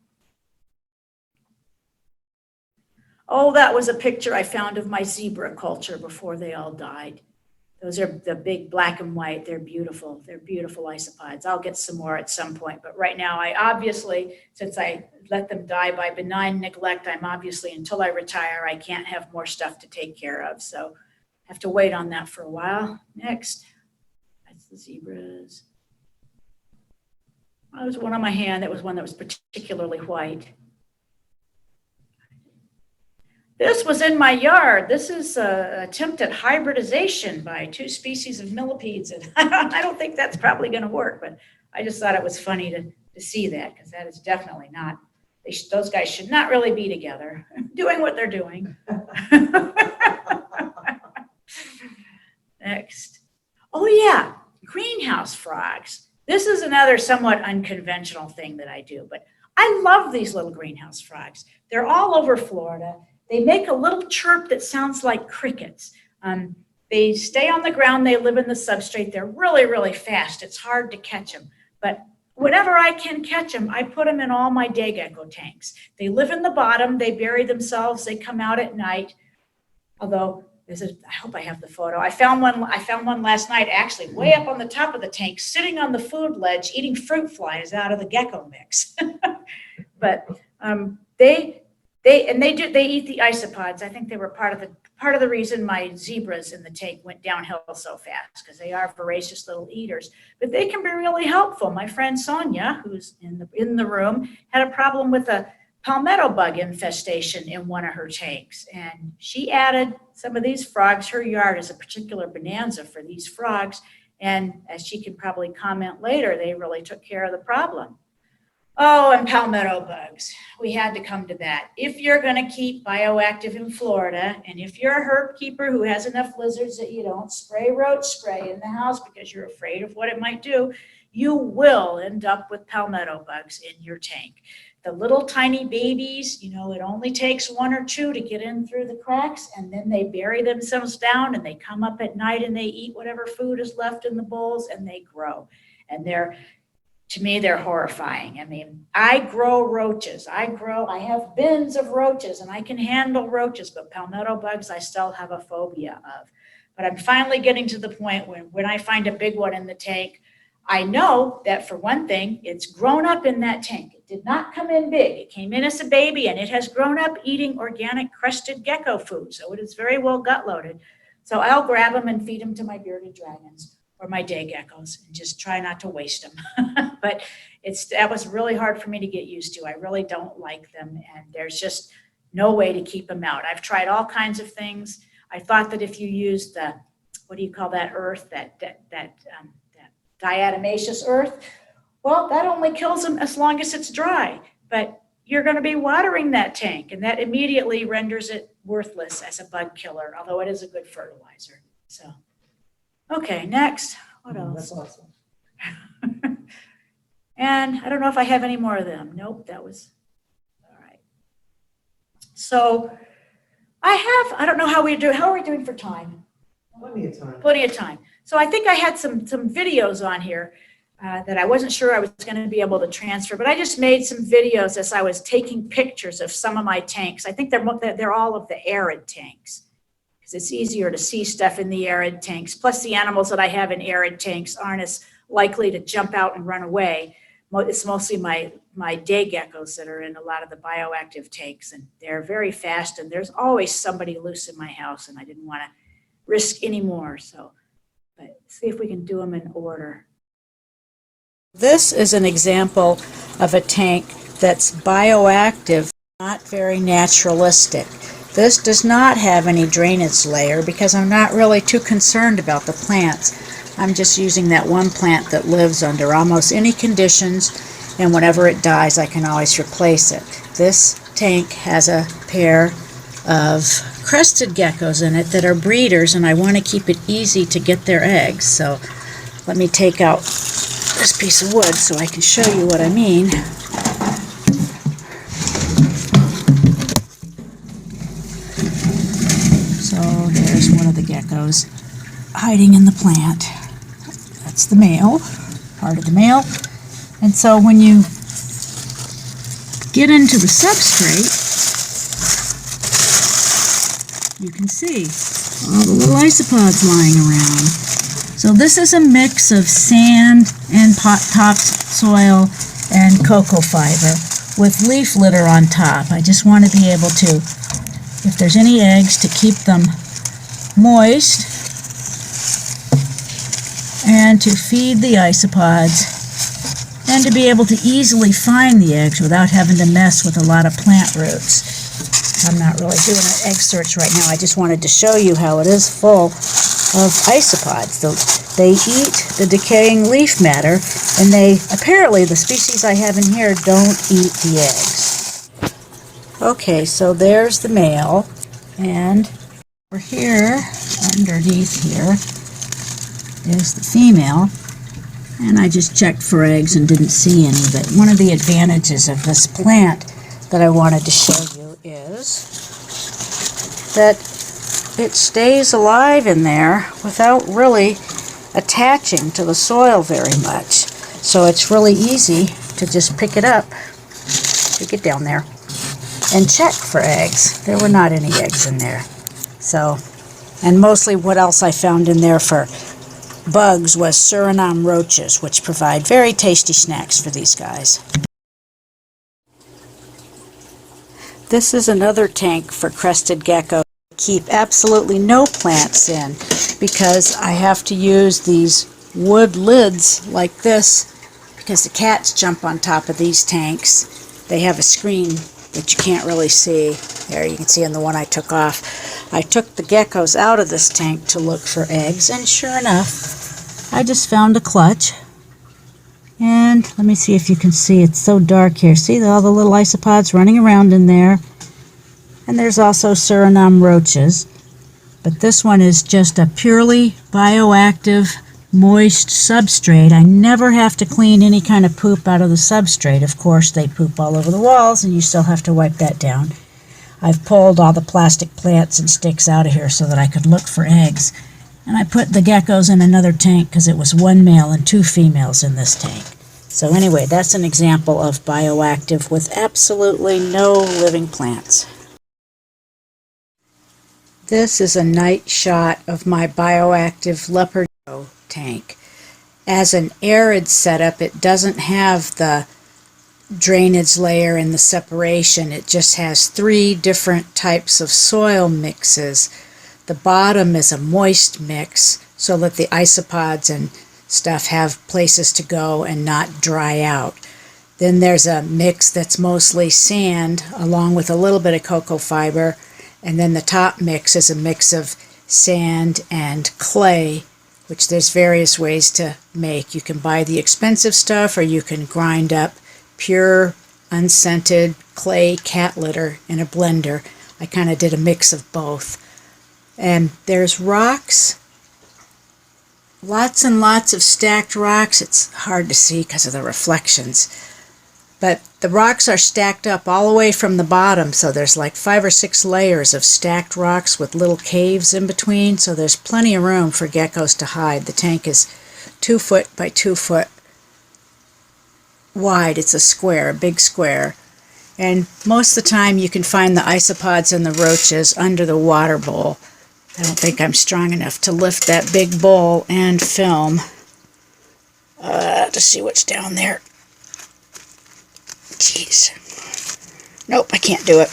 Oh, that was a picture I found of my zebra culture before they all died. Those are the big black and white. They're beautiful. They're beautiful isopods. I'll get some more at some point. But right now, I obviously, since I let them die by benign neglect, I'm obviously, until I retire, I can't have more stuff to take care of. So I have to wait on that for a while. Next, that's the zebras. Oh, there was one on my hand. That was one that was particularly white. This was in my yard. This is an attempt at hybridization by 2 species of millipedes. And I don't think that's probably going to work, but I just thought it was funny to see that, because that is definitely not, those guys should not really be together doing what they're doing. Next. Oh yeah, greenhouse frogs. This is another somewhat unconventional thing that I do, but I love these little greenhouse frogs. They're all over Florida. They make a little chirp that sounds like crickets. They stay on the ground. They live in the substrate. They're really, really fast. It's hard to catch them. But whenever I can catch them, I put them in all my day gecko tanks. They live in the bottom. They bury themselves. They come out at night. Although, I hope I have the photo. I found one last night, actually, way up on the top of the tank, sitting on the food ledge, eating fruit flies out of the gecko mix. But they eat the isopods. I think they were part of the reason my zebras in the tank went downhill so fast, because they are voracious little eaters. But they can be really helpful. My friend Sonia, who's in the room, had a problem with a palmetto bug infestation in one of her tanks, and she added some of these frogs. Her yard is a particular bonanza for these frogs, and as she can probably comment later, they really took care of the problem. Oh, and palmetto bugs. We had to come to that. If you're going to keep bioactive in Florida, and if you're a herb keeper who has enough lizards that you don't spray roach spray in the house because you're afraid of what it might do, you will end up with palmetto bugs in your tank. The little tiny babies, it only takes 1 or 2 to get in through the cracks, and then they bury themselves down and they come up at night and they eat whatever food is left in the bowls and they grow. And to me, they're horrifying. I mean, I grow roaches. I have bins of roaches and I can handle roaches, but palmetto bugs I still have a phobia of. But I'm finally getting to the point when I find a big one in the tank, I know that for one thing, it's grown up in that tank. It did not come in big. It came in as a baby and it has grown up eating organic crested gecko food. So it is very well gut loaded. So I'll grab them and feed them to my bearded dragons or my day geckos and just try not to waste them. But that was really hard for me to get used to. I really don't like them, and there's just no way to keep them out. I've tried all kinds of things. I thought that if you used the, what do you call that earth, that diatomaceous earth, well, that only kills them as long as it's dry. But you're going to be watering that tank, and that immediately renders it worthless as a bug killer, although it is a good fertilizer. So, okay, next. What else? That's awesome. And I don't know if I have any more of them. Nope, that was all right. So I don't know how we do. How are we doing for time? Plenty of time. Plenty of time. So I think I had some videos on here that I wasn't sure I was going to be able to transfer, but I just made some videos as I was taking pictures of some of my tanks. I think they're all of the arid tanks, because it's easier to see stuff in the arid tanks. Plus, the animals that I have in arid tanks aren't as likely to jump out and run away. It's mostly my day geckos that are in a lot of the bioactive tanks, and they're very fast, and there's always somebody loose in my house, and I didn't want to risk any more. So, but see if we can do them in order. This is an example of a tank that's bioactive, not very naturalistic. This does not have any drainage layer because I'm not really too concerned about the plants. I'm just using that one plant that lives under almost any conditions, and whenever it dies, I can always replace it. This tank has a pair of crested geckos in it that are breeders, and I want to keep it easy to get their eggs. So let me take out this piece of wood so I can show you what I mean. So here's one of the geckos hiding in the plant. That's the male, part of the male. And so when you get into the substrate, you can see all the little isopods lying around. So this is a mix of sand and pot topsoil and cocoa fiber with leaf litter on top. I just want to be able to, if there's any eggs, to keep them moist and to feed the isopods and to be able to easily find the eggs without having to mess with a lot of plant roots. I'm not really doing an egg search right now. I just wanted to show you how it is full of isopods. So they eat the decaying leaf matter, and apparently the species I have in here don't eat the eggs. Okay, so there's the male, and over here, underneath here, is the female. And I just checked for eggs and didn't see any, but one of the advantages of this plant that I wanted to show you is that it stays alive in there without really attaching to the soil very much. So it's really easy to just pick it up, stick it down there, and check for eggs. There were not any eggs in there. So, and mostly what else I found in there for bugs was Suriname roaches, which provide very tasty snacks for these guys. This is another tank for crested gecko. I keep absolutely no plants in because I have to use these wood lids like this because the cats jump on top of these tanks. They have a screen that you can't really see. There, you can see on the one I took off. I took the geckos out of this tank to look for eggs, and sure enough, I just found a clutch. And let me see if you can see, it's so dark here. See all the little isopods running around in there? And there's also Suriname roaches. But this one is just a purely bioactive, moist substrate. I never have to clean any kind of poop out of the substrate. Of course, they poop all over the walls, and you still have to wipe that down. I've pulled all the plastic plants and sticks out of here so that I could look for eggs. And I put the geckos in another tank because it was one male and two females in this tank. So anyway, that's an example of bioactive with absolutely no living plants. This is a night shot of my bioactive leopard tank. As an arid setup, it doesn't have the drainage layer and the separation. It just has 3 different types of soil mixes. The bottom is a moist mix so that the isopods and stuff have places to go and not dry out. Then there's a mix that's mostly sand along with a little bit of cocoa fiber, and then the top mix is a mix of sand and clay, which there's various ways to make. You can buy the expensive stuff, or you can grind up pure unscented clay cat litter in a blender. I kind of did a mix of both. And there's rocks, lots and lots of stacked rocks. It's hard to see because of the reflections. But the rocks are stacked up all the way from the bottom, so there's like 5 or 6 layers of stacked rocks with little caves in between, so there's plenty of room for geckos to hide. The tank is 2 foot by 2 foot wide. It's a square, a big square. And most of the time you can find the isopods and the roaches under the water bowl. I don't think I'm strong enough to lift that big bowl and film to see what's down there. Jeez. Nope, I can't do it.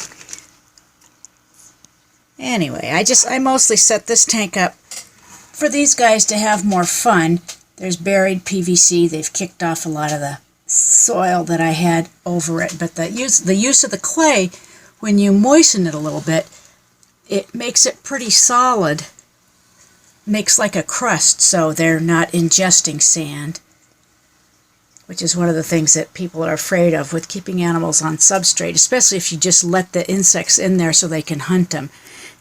Anyway, I mostly set this tank up for these guys to have more fun. There's buried PVC. They've kicked off a lot of the soil that I had over it, but the use of the clay, when you moisten it a little bit, it makes it pretty solid, makes like a crust, so they're not ingesting sand, which is one of the things that people are afraid of with keeping animals on substrate, especially if you just let the insects in there so they can hunt them.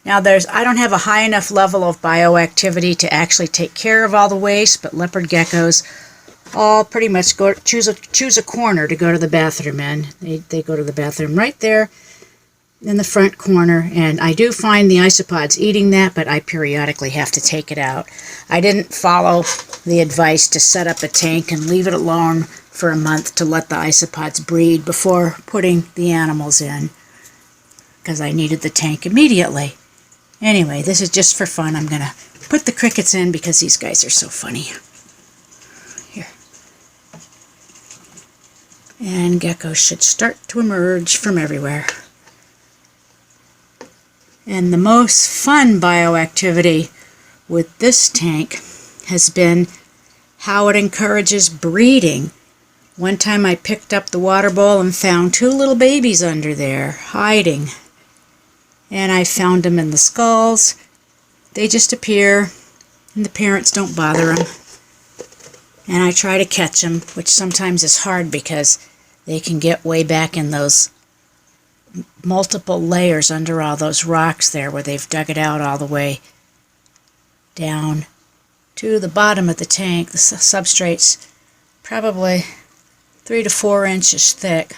Now I don't have a high enough level of bioactivity to actually take care of all the waste, but leopard geckos all pretty much choose a corner to go to the bathroom in. They go to the bathroom right there in the front corner, and I do find the isopods eating that, but I periodically have to take it out. I didn't follow the advice to set up a tank and leave it alone for a month to let the isopods breed before putting the animals in, because I needed the tank immediately. Anyway, this is just for fun. I'm going to put the crickets in because these guys are so funny. Here. And geckos should start to emerge from everywhere. And the most fun bioactivity with this tank has been how it encourages breeding. One time I picked up the water bowl and found 2 little babies under there hiding. and I found them in the skulls. They just appear, and the parents don't bother them. And I try to catch them, which sometimes is hard because they can get way back in those multiple layers under all those rocks there where they've dug it out all the way down to the bottom of the tank. The substrate's probably 3 to 4 inches thick.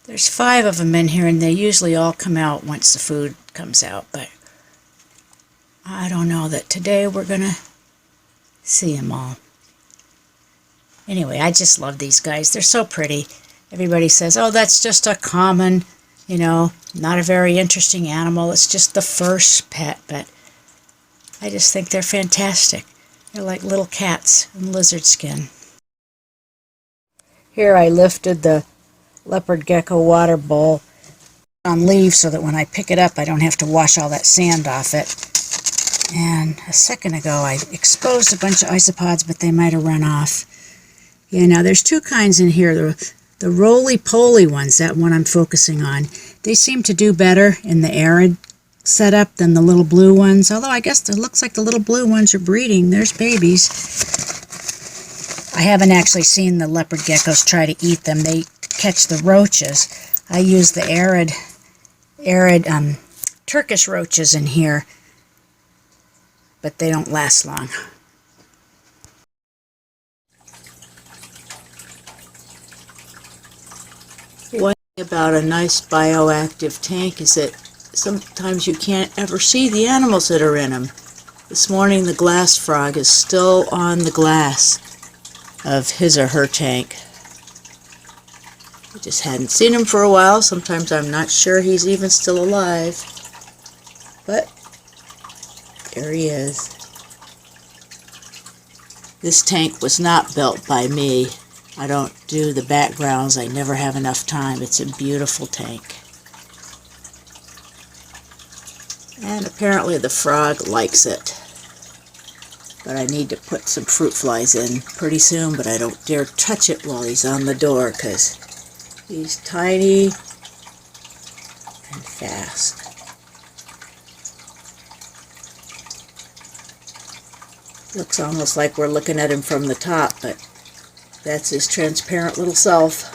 There's 5 of them in here, and they usually all come out once the food comes out, but I don't know that today we're gonna see them all. Anyway, I just love these guys. They're so pretty. Everybody says, oh, that's just a common, not a very interesting animal. It's just the first pet, but I just think they're fantastic. They're like little cats in lizard skin. Here I lifted the leopard gecko water bowl on leaves so that when I pick it up I don't have to wash all that sand off it. And a second ago I exposed a bunch of isopods, but they might have run off. Yeah, now there's 2 kinds in here. The roly-poly ones, that one I'm focusing on, they seem to do better in the arid setup than the little blue ones, although I guess it looks like the little blue ones are breeding. There's babies. I haven't actually seen the leopard geckos try to eat them. They catch the roaches. I use the arid Turkish roaches in here, but they don't last long. One thing about a nice bioactive tank is that sometimes you can't ever see the animals that are in them. This morning the glass frog is still on the glass of his or her tank. I just hadn't seen him for a while. Sometimes I'm not sure he's even still alive. But there he is. This tank was not built by me. I don't do the backgrounds. I never have enough time. It's a beautiful tank. And apparently the frog likes it. But I need to put some fruit flies in pretty soon, but I don't dare touch it while he's on the door because he's tiny and fast. Looks almost like we're looking at him from the top, but that's his transparent little self.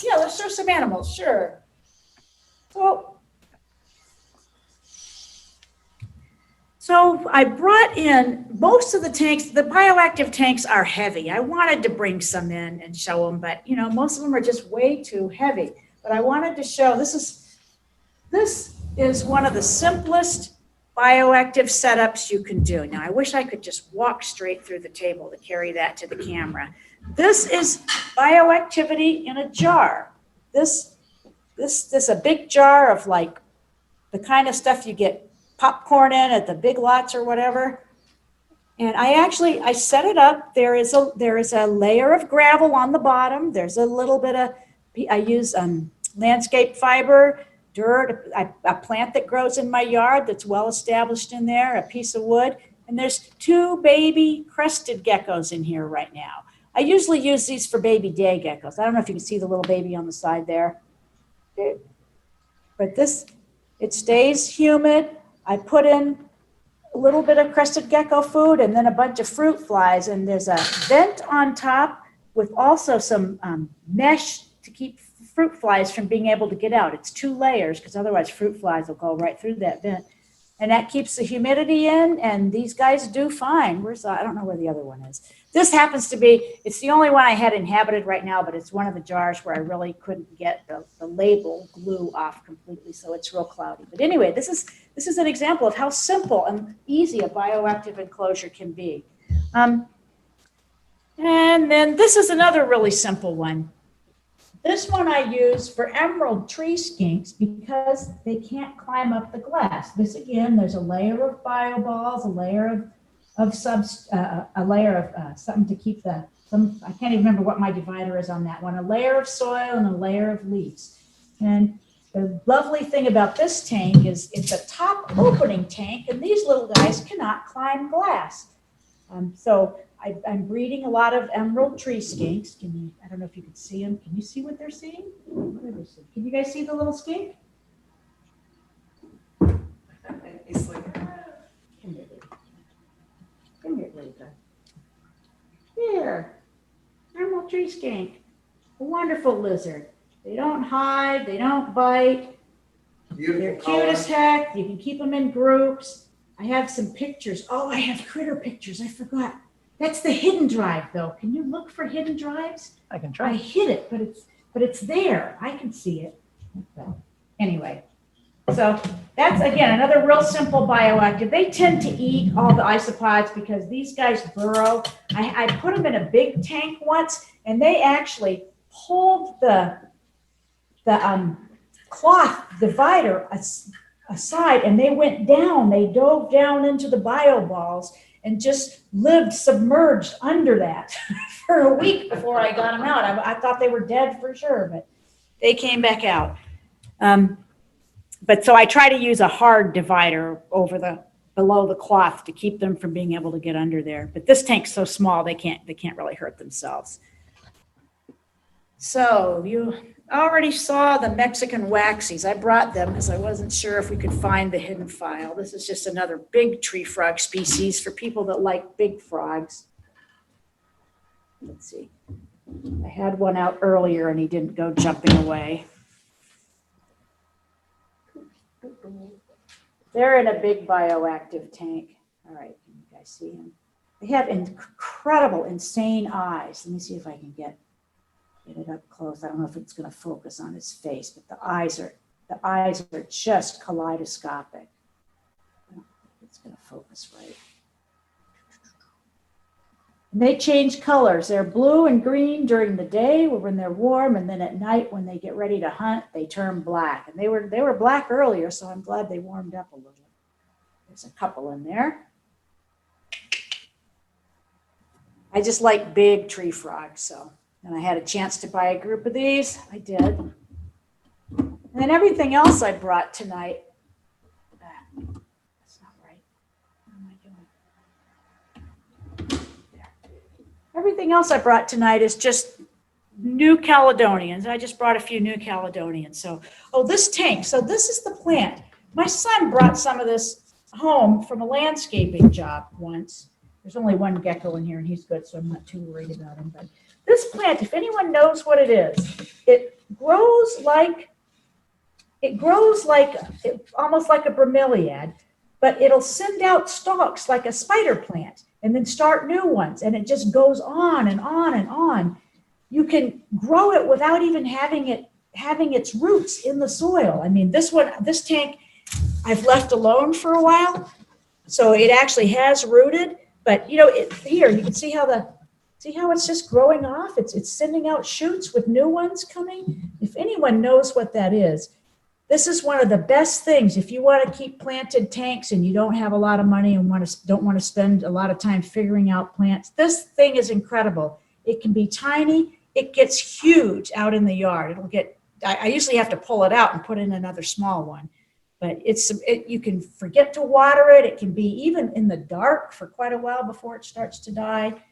Yeah, let's show some animals, sure. So I brought in most of the tanks. The bioactive tanks are heavy. I wanted to bring some in and show them, but most of them are just way too heavy. But I wanted to show, this is one of the simplest bioactive setups you can do. Now I wish I could just walk straight through the table to carry that to the camera. This is bioactivity in a jar. This a big jar of like the kind of stuff you get popcorn in at the Big Lots or whatever. And I set it up. There is a layer of gravel on the bottom. There's a little bit of, I use landscape fiber, dirt, a plant that grows in my yard that's well established in there, a piece of wood. And there's 2 baby crested geckos in here right now. I usually use these for baby day geckos. I don't know if you can see the little baby on the side there. But it stays humid. I put in a little bit of crested gecko food and then a bunch of fruit flies. And there's a vent on top with also some mesh to keep fruit flies from being able to get out. It's 2 layers because otherwise fruit flies will go right through that vent. and that keeps the humidity in, and these guys do fine. I don't know where the other one is. This happens to be, it's the only one I had inhabited right now, but it's one of the jars where I really couldn't get the label glue off completely, so it's real cloudy. But anyway, this is an example of how simple and easy a bioactive enclosure can be. And then this is another really simple one. This one I use for emerald tree skinks because they can't climb up the glass. This again, there's a layer of bioballs, a layer of something to keep I can't even remember what my divider is on that one, a layer of soil and a layer of leaves. And the lovely thing about this tank is it's a top opening tank, and these little guys cannot climb glass. So I'm breeding a lot of emerald tree skinks. I don't know if you can see them. Can you see what they're seeing? Can you guys see the little skink? He's like, Come here, Lisa. Here, emerald tree skink, a wonderful lizard. They don't hide, they don't bite. They're beautiful cute color. as heck. You can keep them in groups. I have some pictures. Oh, I have critter pictures. I forgot. That's the hidden drive, though. Can you look for hidden drives? I can I try. hid it, but it's there. I can see it. Well, anyway, so that's again another real simple bioactive. They tend to eat all the isopods because these guys burrow. I put them in a big tank once, and they actually pulled the cloth divider aside, and they went down. They dove down into the bio balls and just lived submerged under that for a week before I got them out. I thought they were dead for sure, but they came back out. But so I try to use a hard divider below the cloth to keep them from being able to get under there. But this tank's so small, they can't really hurt themselves. So you already saw the Mexican waxies. I brought them because I wasn't sure if we could find the hidden file. This is just another big tree frog species for people that like big frogs. Let's see. I had one out earlier and he didn't go jumping away. They're in a big bioactive tank. All right, can you guys see him? They have incredible, insane eyes. Let me see if I can get it up close. I don't know if it's going to focus on his face, but the eyes are just kaleidoscopic. I don't think it's going to focus right. And they change colors. They're blue and green during the day when they're warm, and then at night when they get ready to hunt, they turn black. And they were black earlier, so I'm glad they warmed up a little. There's a couple in there. I just like big tree frogs, so. And I had a chance to buy a group of these. I did. And then everything else I brought tonight. That's not right. What am I doing? There. Everything else I brought tonight is just New Caledonians. I just brought a few New Caledonians. So, this tank. So this is the plant. My son brought some of this home from a landscaping job once. There's only one gecko in here, and he's good, so I'm not too worried about him. But this plant, if anyone knows what it is, it grows almost like a bromeliad, but it'll send out stalks like a spider plant and then start new ones. And it just goes on and on and on. You can grow it without even having its roots in the soil. I mean, this tank I've left alone for a while, so it actually has rooted. But here you can see how it's just growing off. It's sending out shoots with new ones coming. If anyone knows what that is, this is one of the best things. If you want to keep planted tanks and you don't have a lot of money and don't want to spend a lot of time figuring out plants, this thing is incredible. It can be tiny. It gets huge out in the yard. I usually have to pull it out and put in another small one. But you can forget to water it. It can be even in the dark for quite a while before it starts to die.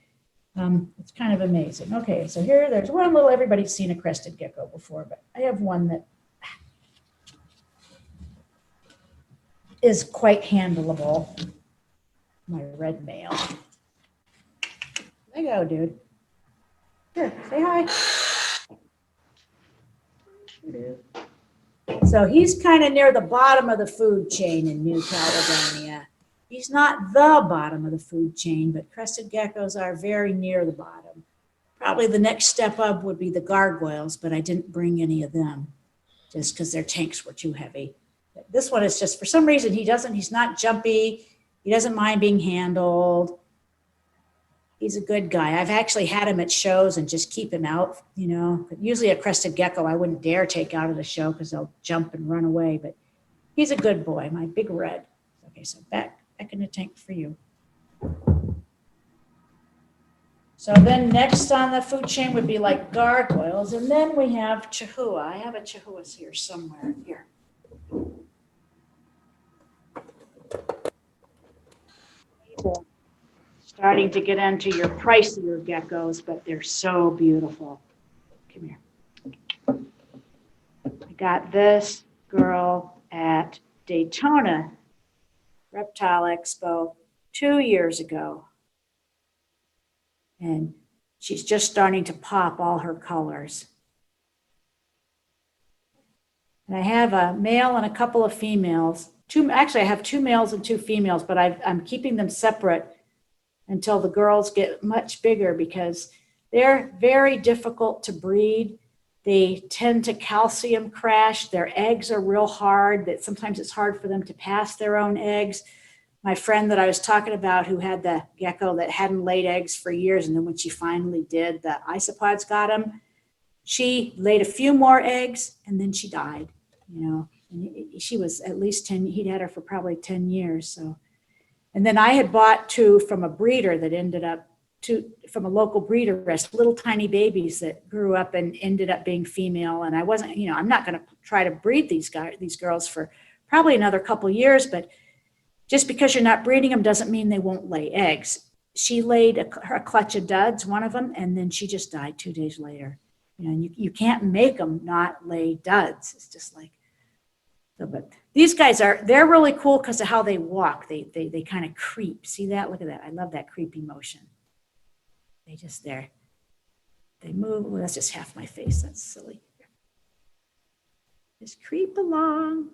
It's kind of amazing. Okay, so there's one little, everybody's seen a crested gecko before, but I have one that is quite handleable. My red male. There you go, dude. Here, say hi. Let's So he's kind of near the bottom of the food chain in New Caledonia. He's not the bottom of the food chain, but crested geckos are very near the bottom. Probably the next step up would be the gargoyles, but I didn't bring any of them just because their tanks were too heavy. This one is just, for some reason, he's not jumpy. He doesn't mind being handled. He's a good guy. I've actually had him at shows and just keep him out, you know. Usually a crested gecko, I wouldn't dare take out of the show because they'll jump and run away, but he's a good boy, my big red. Okay, so back in the tank for you. So then next on the food chain would be like gargoyles, and then we have Chihuahua. I have a Chihuahua here somewhere. Here. Starting to get into your pricier geckos, but they're so beautiful. Come here. I got this girl at Daytona Reptile Expo 2 years ago. And she's just starting to pop all her colors. And I have a male and a couple of females. Actually, I have 2 males and 2 females, but I'm keeping them separate until the girls get much bigger because they're very difficult to breed. They tend to calcium crash. Their eggs are real hard. That sometimes it's hard for them to pass their own eggs. My friend that I was talking about who had the gecko that hadn't laid eggs for years, and then when she finally did, the isopods got him. She laid a few more eggs and then she died, you know. And she was at least 10, he'd had her for probably 10 years. So, and then I had bought 2 from a breeder that ended up from a local breeder, little tiny babies that grew up and ended up being female. And I wasn't, you know, I'm not going to try to breed these girls for probably another couple years, but just because you're not breeding them doesn't mean they won't lay eggs. She laid a clutch of duds, one of them, and then she just died 2 days later. You know, and you can't make them not lay duds. It's just like, so, but these guys they're really cool because of how they walk. They kind of creep. See that? Look at that. I love that creepy motion. They move. Well, that's just half my face. That's silly. Just creep along.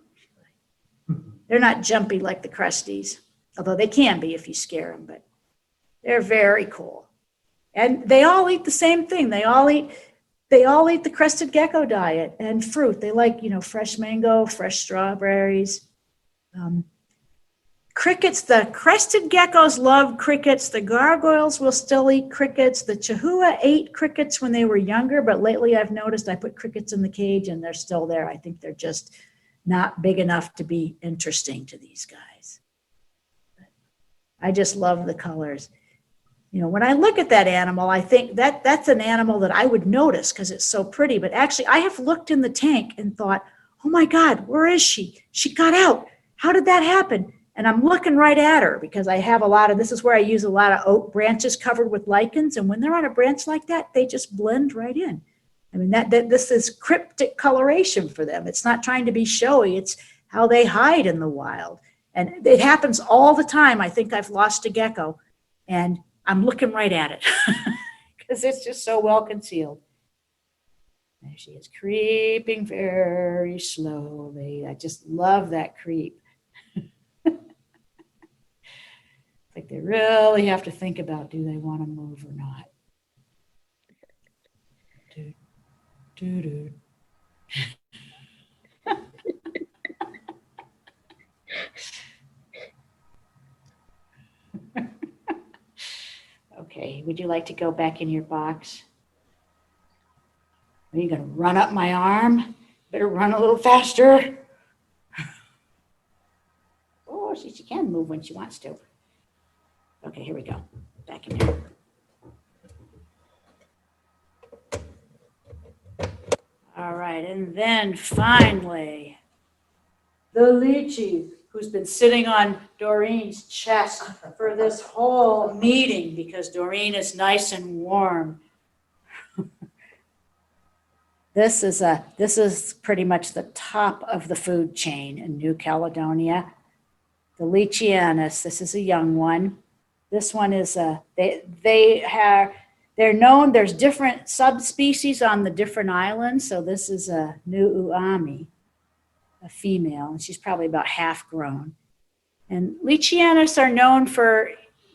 They're not jumpy like the crusties, although they can be if you scare them, but they're very cool. And they all eat the same thing. They all eat the crested gecko diet and fruit. They like, you know, fresh mango, fresh strawberries. Crickets, the crested geckos love crickets. The gargoyles will still eat crickets. The Chihuahua ate crickets when they were younger, but lately I've noticed I put crickets in the cage and they're still there. I think they're just not big enough to be interesting to these guys. I just love the colors. You know, when I look at that animal, I think that's an animal that I would notice because it's so pretty. But actually, I have looked in the tank and thought, oh my God, where is she? She got out. How did that happen? And I'm looking right at her because I have this is where I use a lot of oak branches covered with lichens. And when they're on a branch like that, they just blend right in. I mean, this is cryptic coloration for them. It's not trying to be showy. It's how they hide in the wild. And it happens all the time. I think I've lost a gecko and I'm looking right at it because it's just so well concealed. There she is, creeping very slowly. I just love that creep. Like they really have to think about, do they want to move or not? Doo-doo. Okay, would you like to go back in your box? Are you going to run up my arm? Better run a little faster. Oh, she can move when she wants to. Okay, here we go. Back in here. All right, and then finally, the lychee, who's been sitting on Doreen's chest for this whole meeting because Doreen is nice and warm. This is pretty much the top of the food chain in New Caledonia. The Leachianus, this is a young one. This one is they're known, there's different subspecies on the different islands. So this is a new Uami. a female, and she's probably about half grown. And Leachianus are known for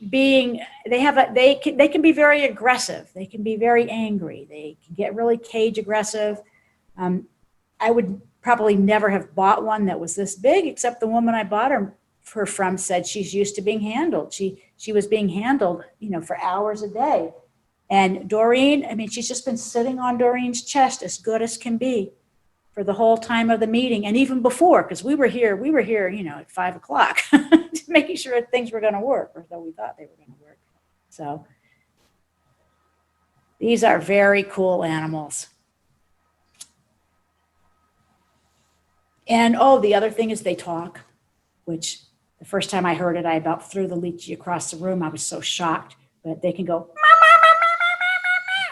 being, they can be very aggressive. They can be very angry. They can get really cage aggressive. I would probably never have bought one that was this big, except the woman I bought her from said she's used to being handled. She was being handled, for hours a day. And Doreen, I mean, she's just been sitting on Doreen's chest as good as can be for the whole time of the meeting, and even before, because we were here, at 5 o'clock, making sure that things were going to work, or though we thought they were going to work. So these are very cool animals. And the other thing is they talk, which the first time I heard it, I about threw the leechie across the room. I was so shocked, but they can go.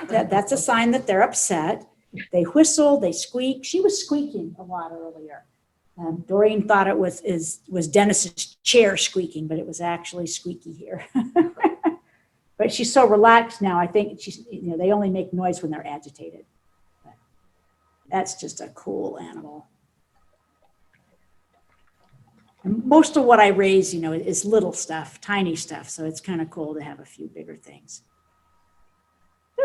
That's a sign that they're upset. They whistle, they squeak. She was squeaking a lot earlier. Doreen thought it was Dennis's chair squeaking, but it was actually squeaky here. But she's so relaxed now. I think they only make noise when they're agitated. But that's just a cool animal. And most of what I raise, is little stuff, tiny stuff. So it's kind of cool to have a few bigger things.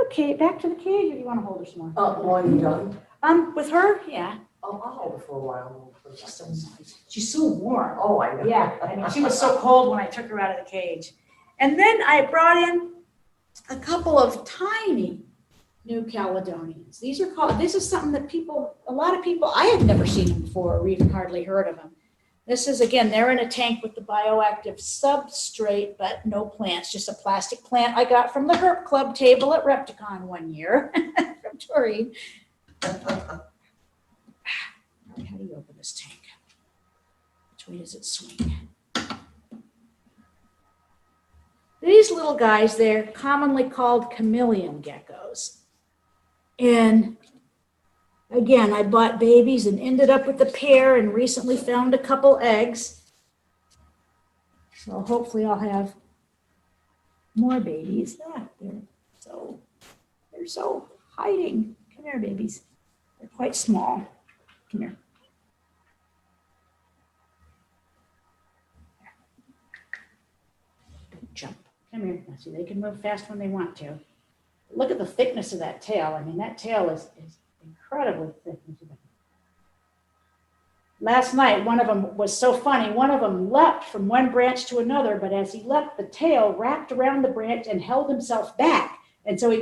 Okay, back to the cage, or you want to hold her some more? Are you done? With her, yeah. I'll hold her for a while. She's so nice. She's so warm. Oh, I know. Yeah, I mean, she was so cold when I took her out of the cage. And then I brought in a couple of tiny New Caledonians. This is something that a lot of people, I had never seen them before or even hardly heard of them. This is, again, they're in a tank with the bioactive substrate, but no plants, just a plastic plant I got from the Herp Club table at Repticon one year from Doreen. How do you open this tank? Which way does it swing? These little guys, they're commonly called chameleon geckos. And again, I bought babies and ended up with a pair and recently found a couple eggs. So hopefully I'll have more babies. They're so hiding. Come here, babies. They're quite small. Come here. Don't jump. Come here. Now, see, they can move fast when they want to. Look at the thickness of that tail. I mean, that tail is incredibly thick. Last night, one of them was so funny. One of them leapt from one branch to another, but as he leapt, the tail wrapped around the branch and held himself back. And so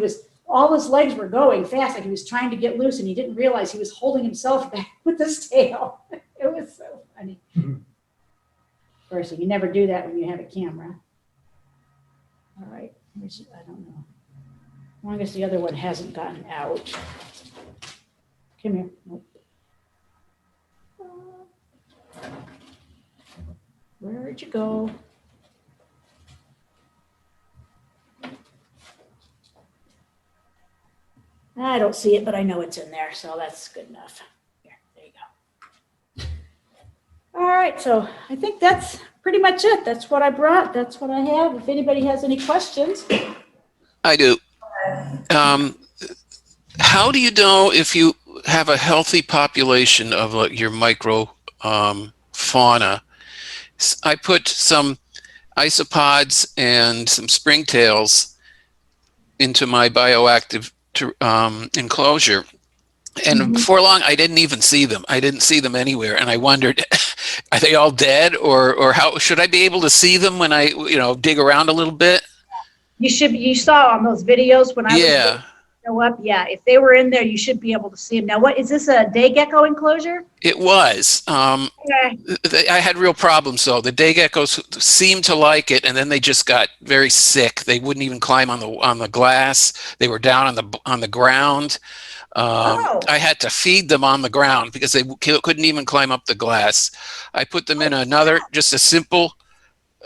all his legs were going fast, like he was trying to get loose, and he didn't realize he was holding himself back with his tail. It was so funny. Of course, you never do that when you have a camera. All right, I don't know. As long as the other one hasn't gotten out. Come here. Nope. Where'd you go? I don't see it, but I know it's in there, so that's good enough. Here, there you go. All right, so I think that's pretty much it. That's what I brought. That's what I have. If anybody has any questions. I do. How do you know if you have a healthy population of your micro fauna? I put some isopods and some springtails into my bioactive enclosure. And before long, I didn't even see them. I didn't see them anywhere. And I wondered, are they all dead, or how should I be able to see them when I, dig around a little bit? You saw on those videos when I was go up. Yeah, if they were in there, you should be able to see them. Now, is this a day gecko enclosure? It was. I had real problems though. The day geckos seemed to like it, and then they just got very sick. They wouldn't even climb on the glass. They were down on the ground. I had to feed them on the ground because they couldn't even climb up the glass. I put them in just a simple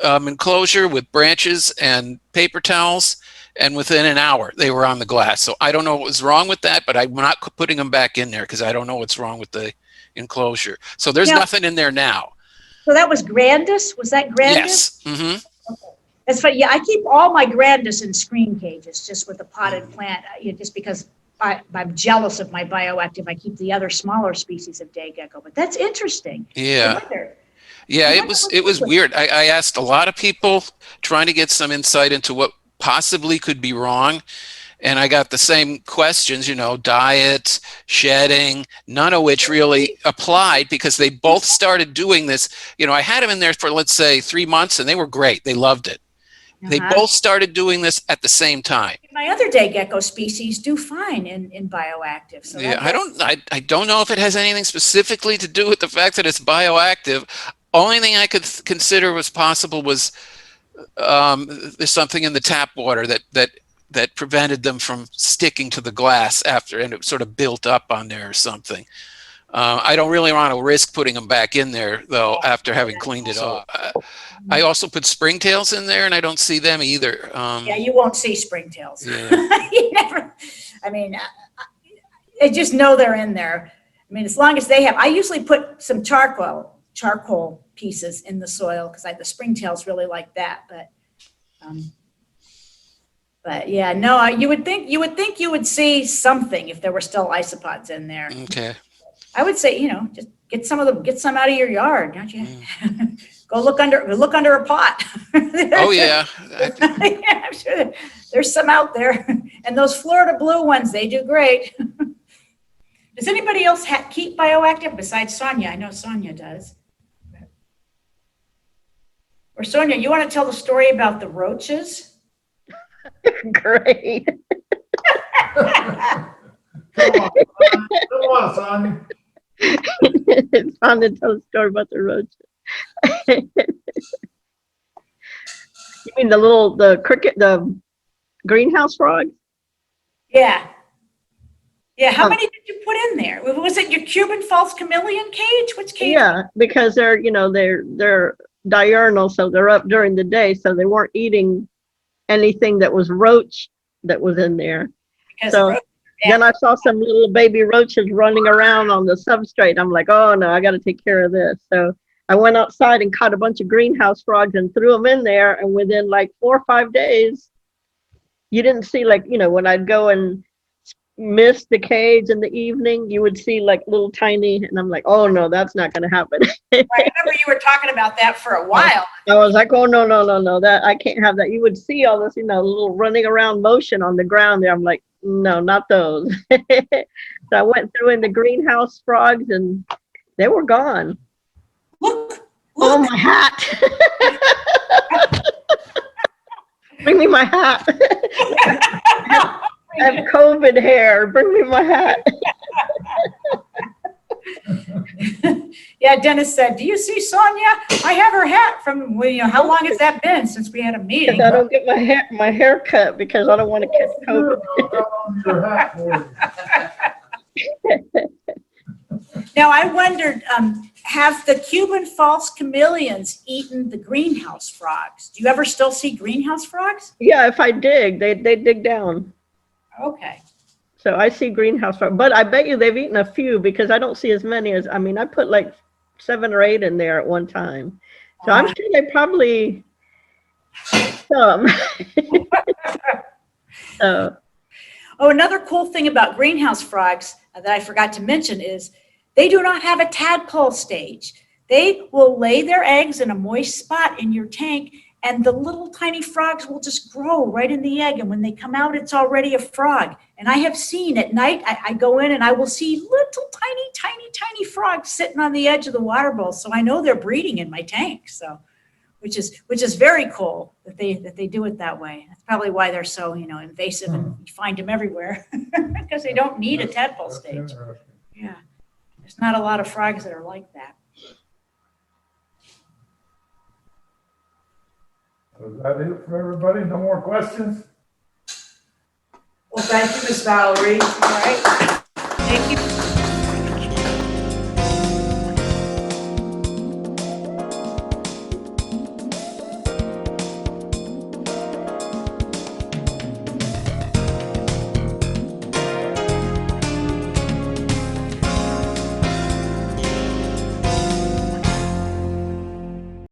enclosure with branches and paper towels, and within an hour they were on the glass. So I don't know what was wrong with that, but I'm not putting them back in there because I don't know what's wrong with the enclosure. So there's nothing in there now. So that was Grandis? Was that Grandis? Yes. Mm-hmm. Okay. That's funny. Yeah, I keep all my Grandis in screen cages, just with a potted plant, just because I'm jealous of my bioactive. I keep the other smaller species of day gecko, but that's interesting. I Yeah. wonder. Yeah, I it wonder was what it was this was. weird. I asked a lot of people trying to get some insight into what possibly could be wrong, and I got the same questions, diet, shedding, none of which really applied because they both started doing this. I had them in there for, let's say, 3 months, and they were great. They loved it. They Uh-huh. both started doing this at the same time. My other day gecko species do fine in bioactive. So Yeah, I don't know if it has anything specifically to do with the fact that it's bioactive. Only thing I could consider was possible was there's something in the tap water that prevented them from sticking to the glass after, and it sort of built up on there or something. I don't really want to risk putting them back in there though after having cleaned it off. I also put springtails in there, and I don't see them either. yeah, you won't see springtails. Yeah. You never. I mean, I just know they're in there. I mean, as long as they have. I usually put some charcoal pieces in the soil because the springtails really like that. But yeah, no, you would think you would see something if there were still isopods in there. Okay. I would say, just get some out of your yard, don't you? Go look under a pot. Oh yeah. Yeah, I'm sure there's some out there. And those Florida blue ones, they do great. Does anybody else keep bioactive besides Sonia? I know Sonia does. Or Sonia, you want to tell the story about the roaches? Great. Come on, Sonia. It's fun to tell a story about the roaches. You mean the greenhouse frogs? Yeah. Yeah, how Um, many did you put in there? Was it your Cuban false chameleon cage? Which cage? Yeah, because they're diurnal, so they're up during the day, so they weren't eating anything that was roach that was in there. Because So roaches then I saw some little baby roaches running around on the substrate. I'm like, oh no, I got to take care of this. So I went outside and caught a bunch of greenhouse frogs and threw them in there. And within like 4 or 5 days, you didn't see when I'd go and mist the cage in the evening, you would see like little tiny, and I'm like, oh no, that's not going to happen. I remember you were talking about that for a while. I was like, oh no, that I can't have that. You would see all this, little running around motion on the ground there. I'm like, no, not those. So I went through in the greenhouse frogs and they were gone. Look. Oh, my hat. Bring me my hat. I have COVID hair. Bring me my hat. Yeah, Dennis said, do you see Sonia? I have her hat from, how long has that been since we had a meeting? I don't get my hair cut because I don't want to catch COVID. Now, I wondered, have the Cuban false chameleons eaten the greenhouse frogs? Do you ever still see greenhouse frogs? Yeah, if I dig, they dig down. Okay. So I see greenhouse frogs, but I bet you they've eaten a few because I don't see as many as, I put like 7 or 8 in there at one time. So I'm sure they probably some. So. Oh, another cool thing about greenhouse frogs that I forgot to mention is they do not have a tadpole stage. They will lay their eggs in a moist spot in your tank, and the little tiny frogs will just grow right in the egg. And when they come out, it's already a frog. And I have seen at night, I go in and I will see little tiny frogs sitting on the edge of the water bowl. So I know they're breeding in my tank. So, which is very cool that they do it that way. That's probably why they're so, invasive and you find them everywhere because they don't need a tadpole stage. Yeah. There's not a lot of frogs that are like that. Is that it for everybody? No more questions? Well, thank you, Miss Valerie. All right. Thank you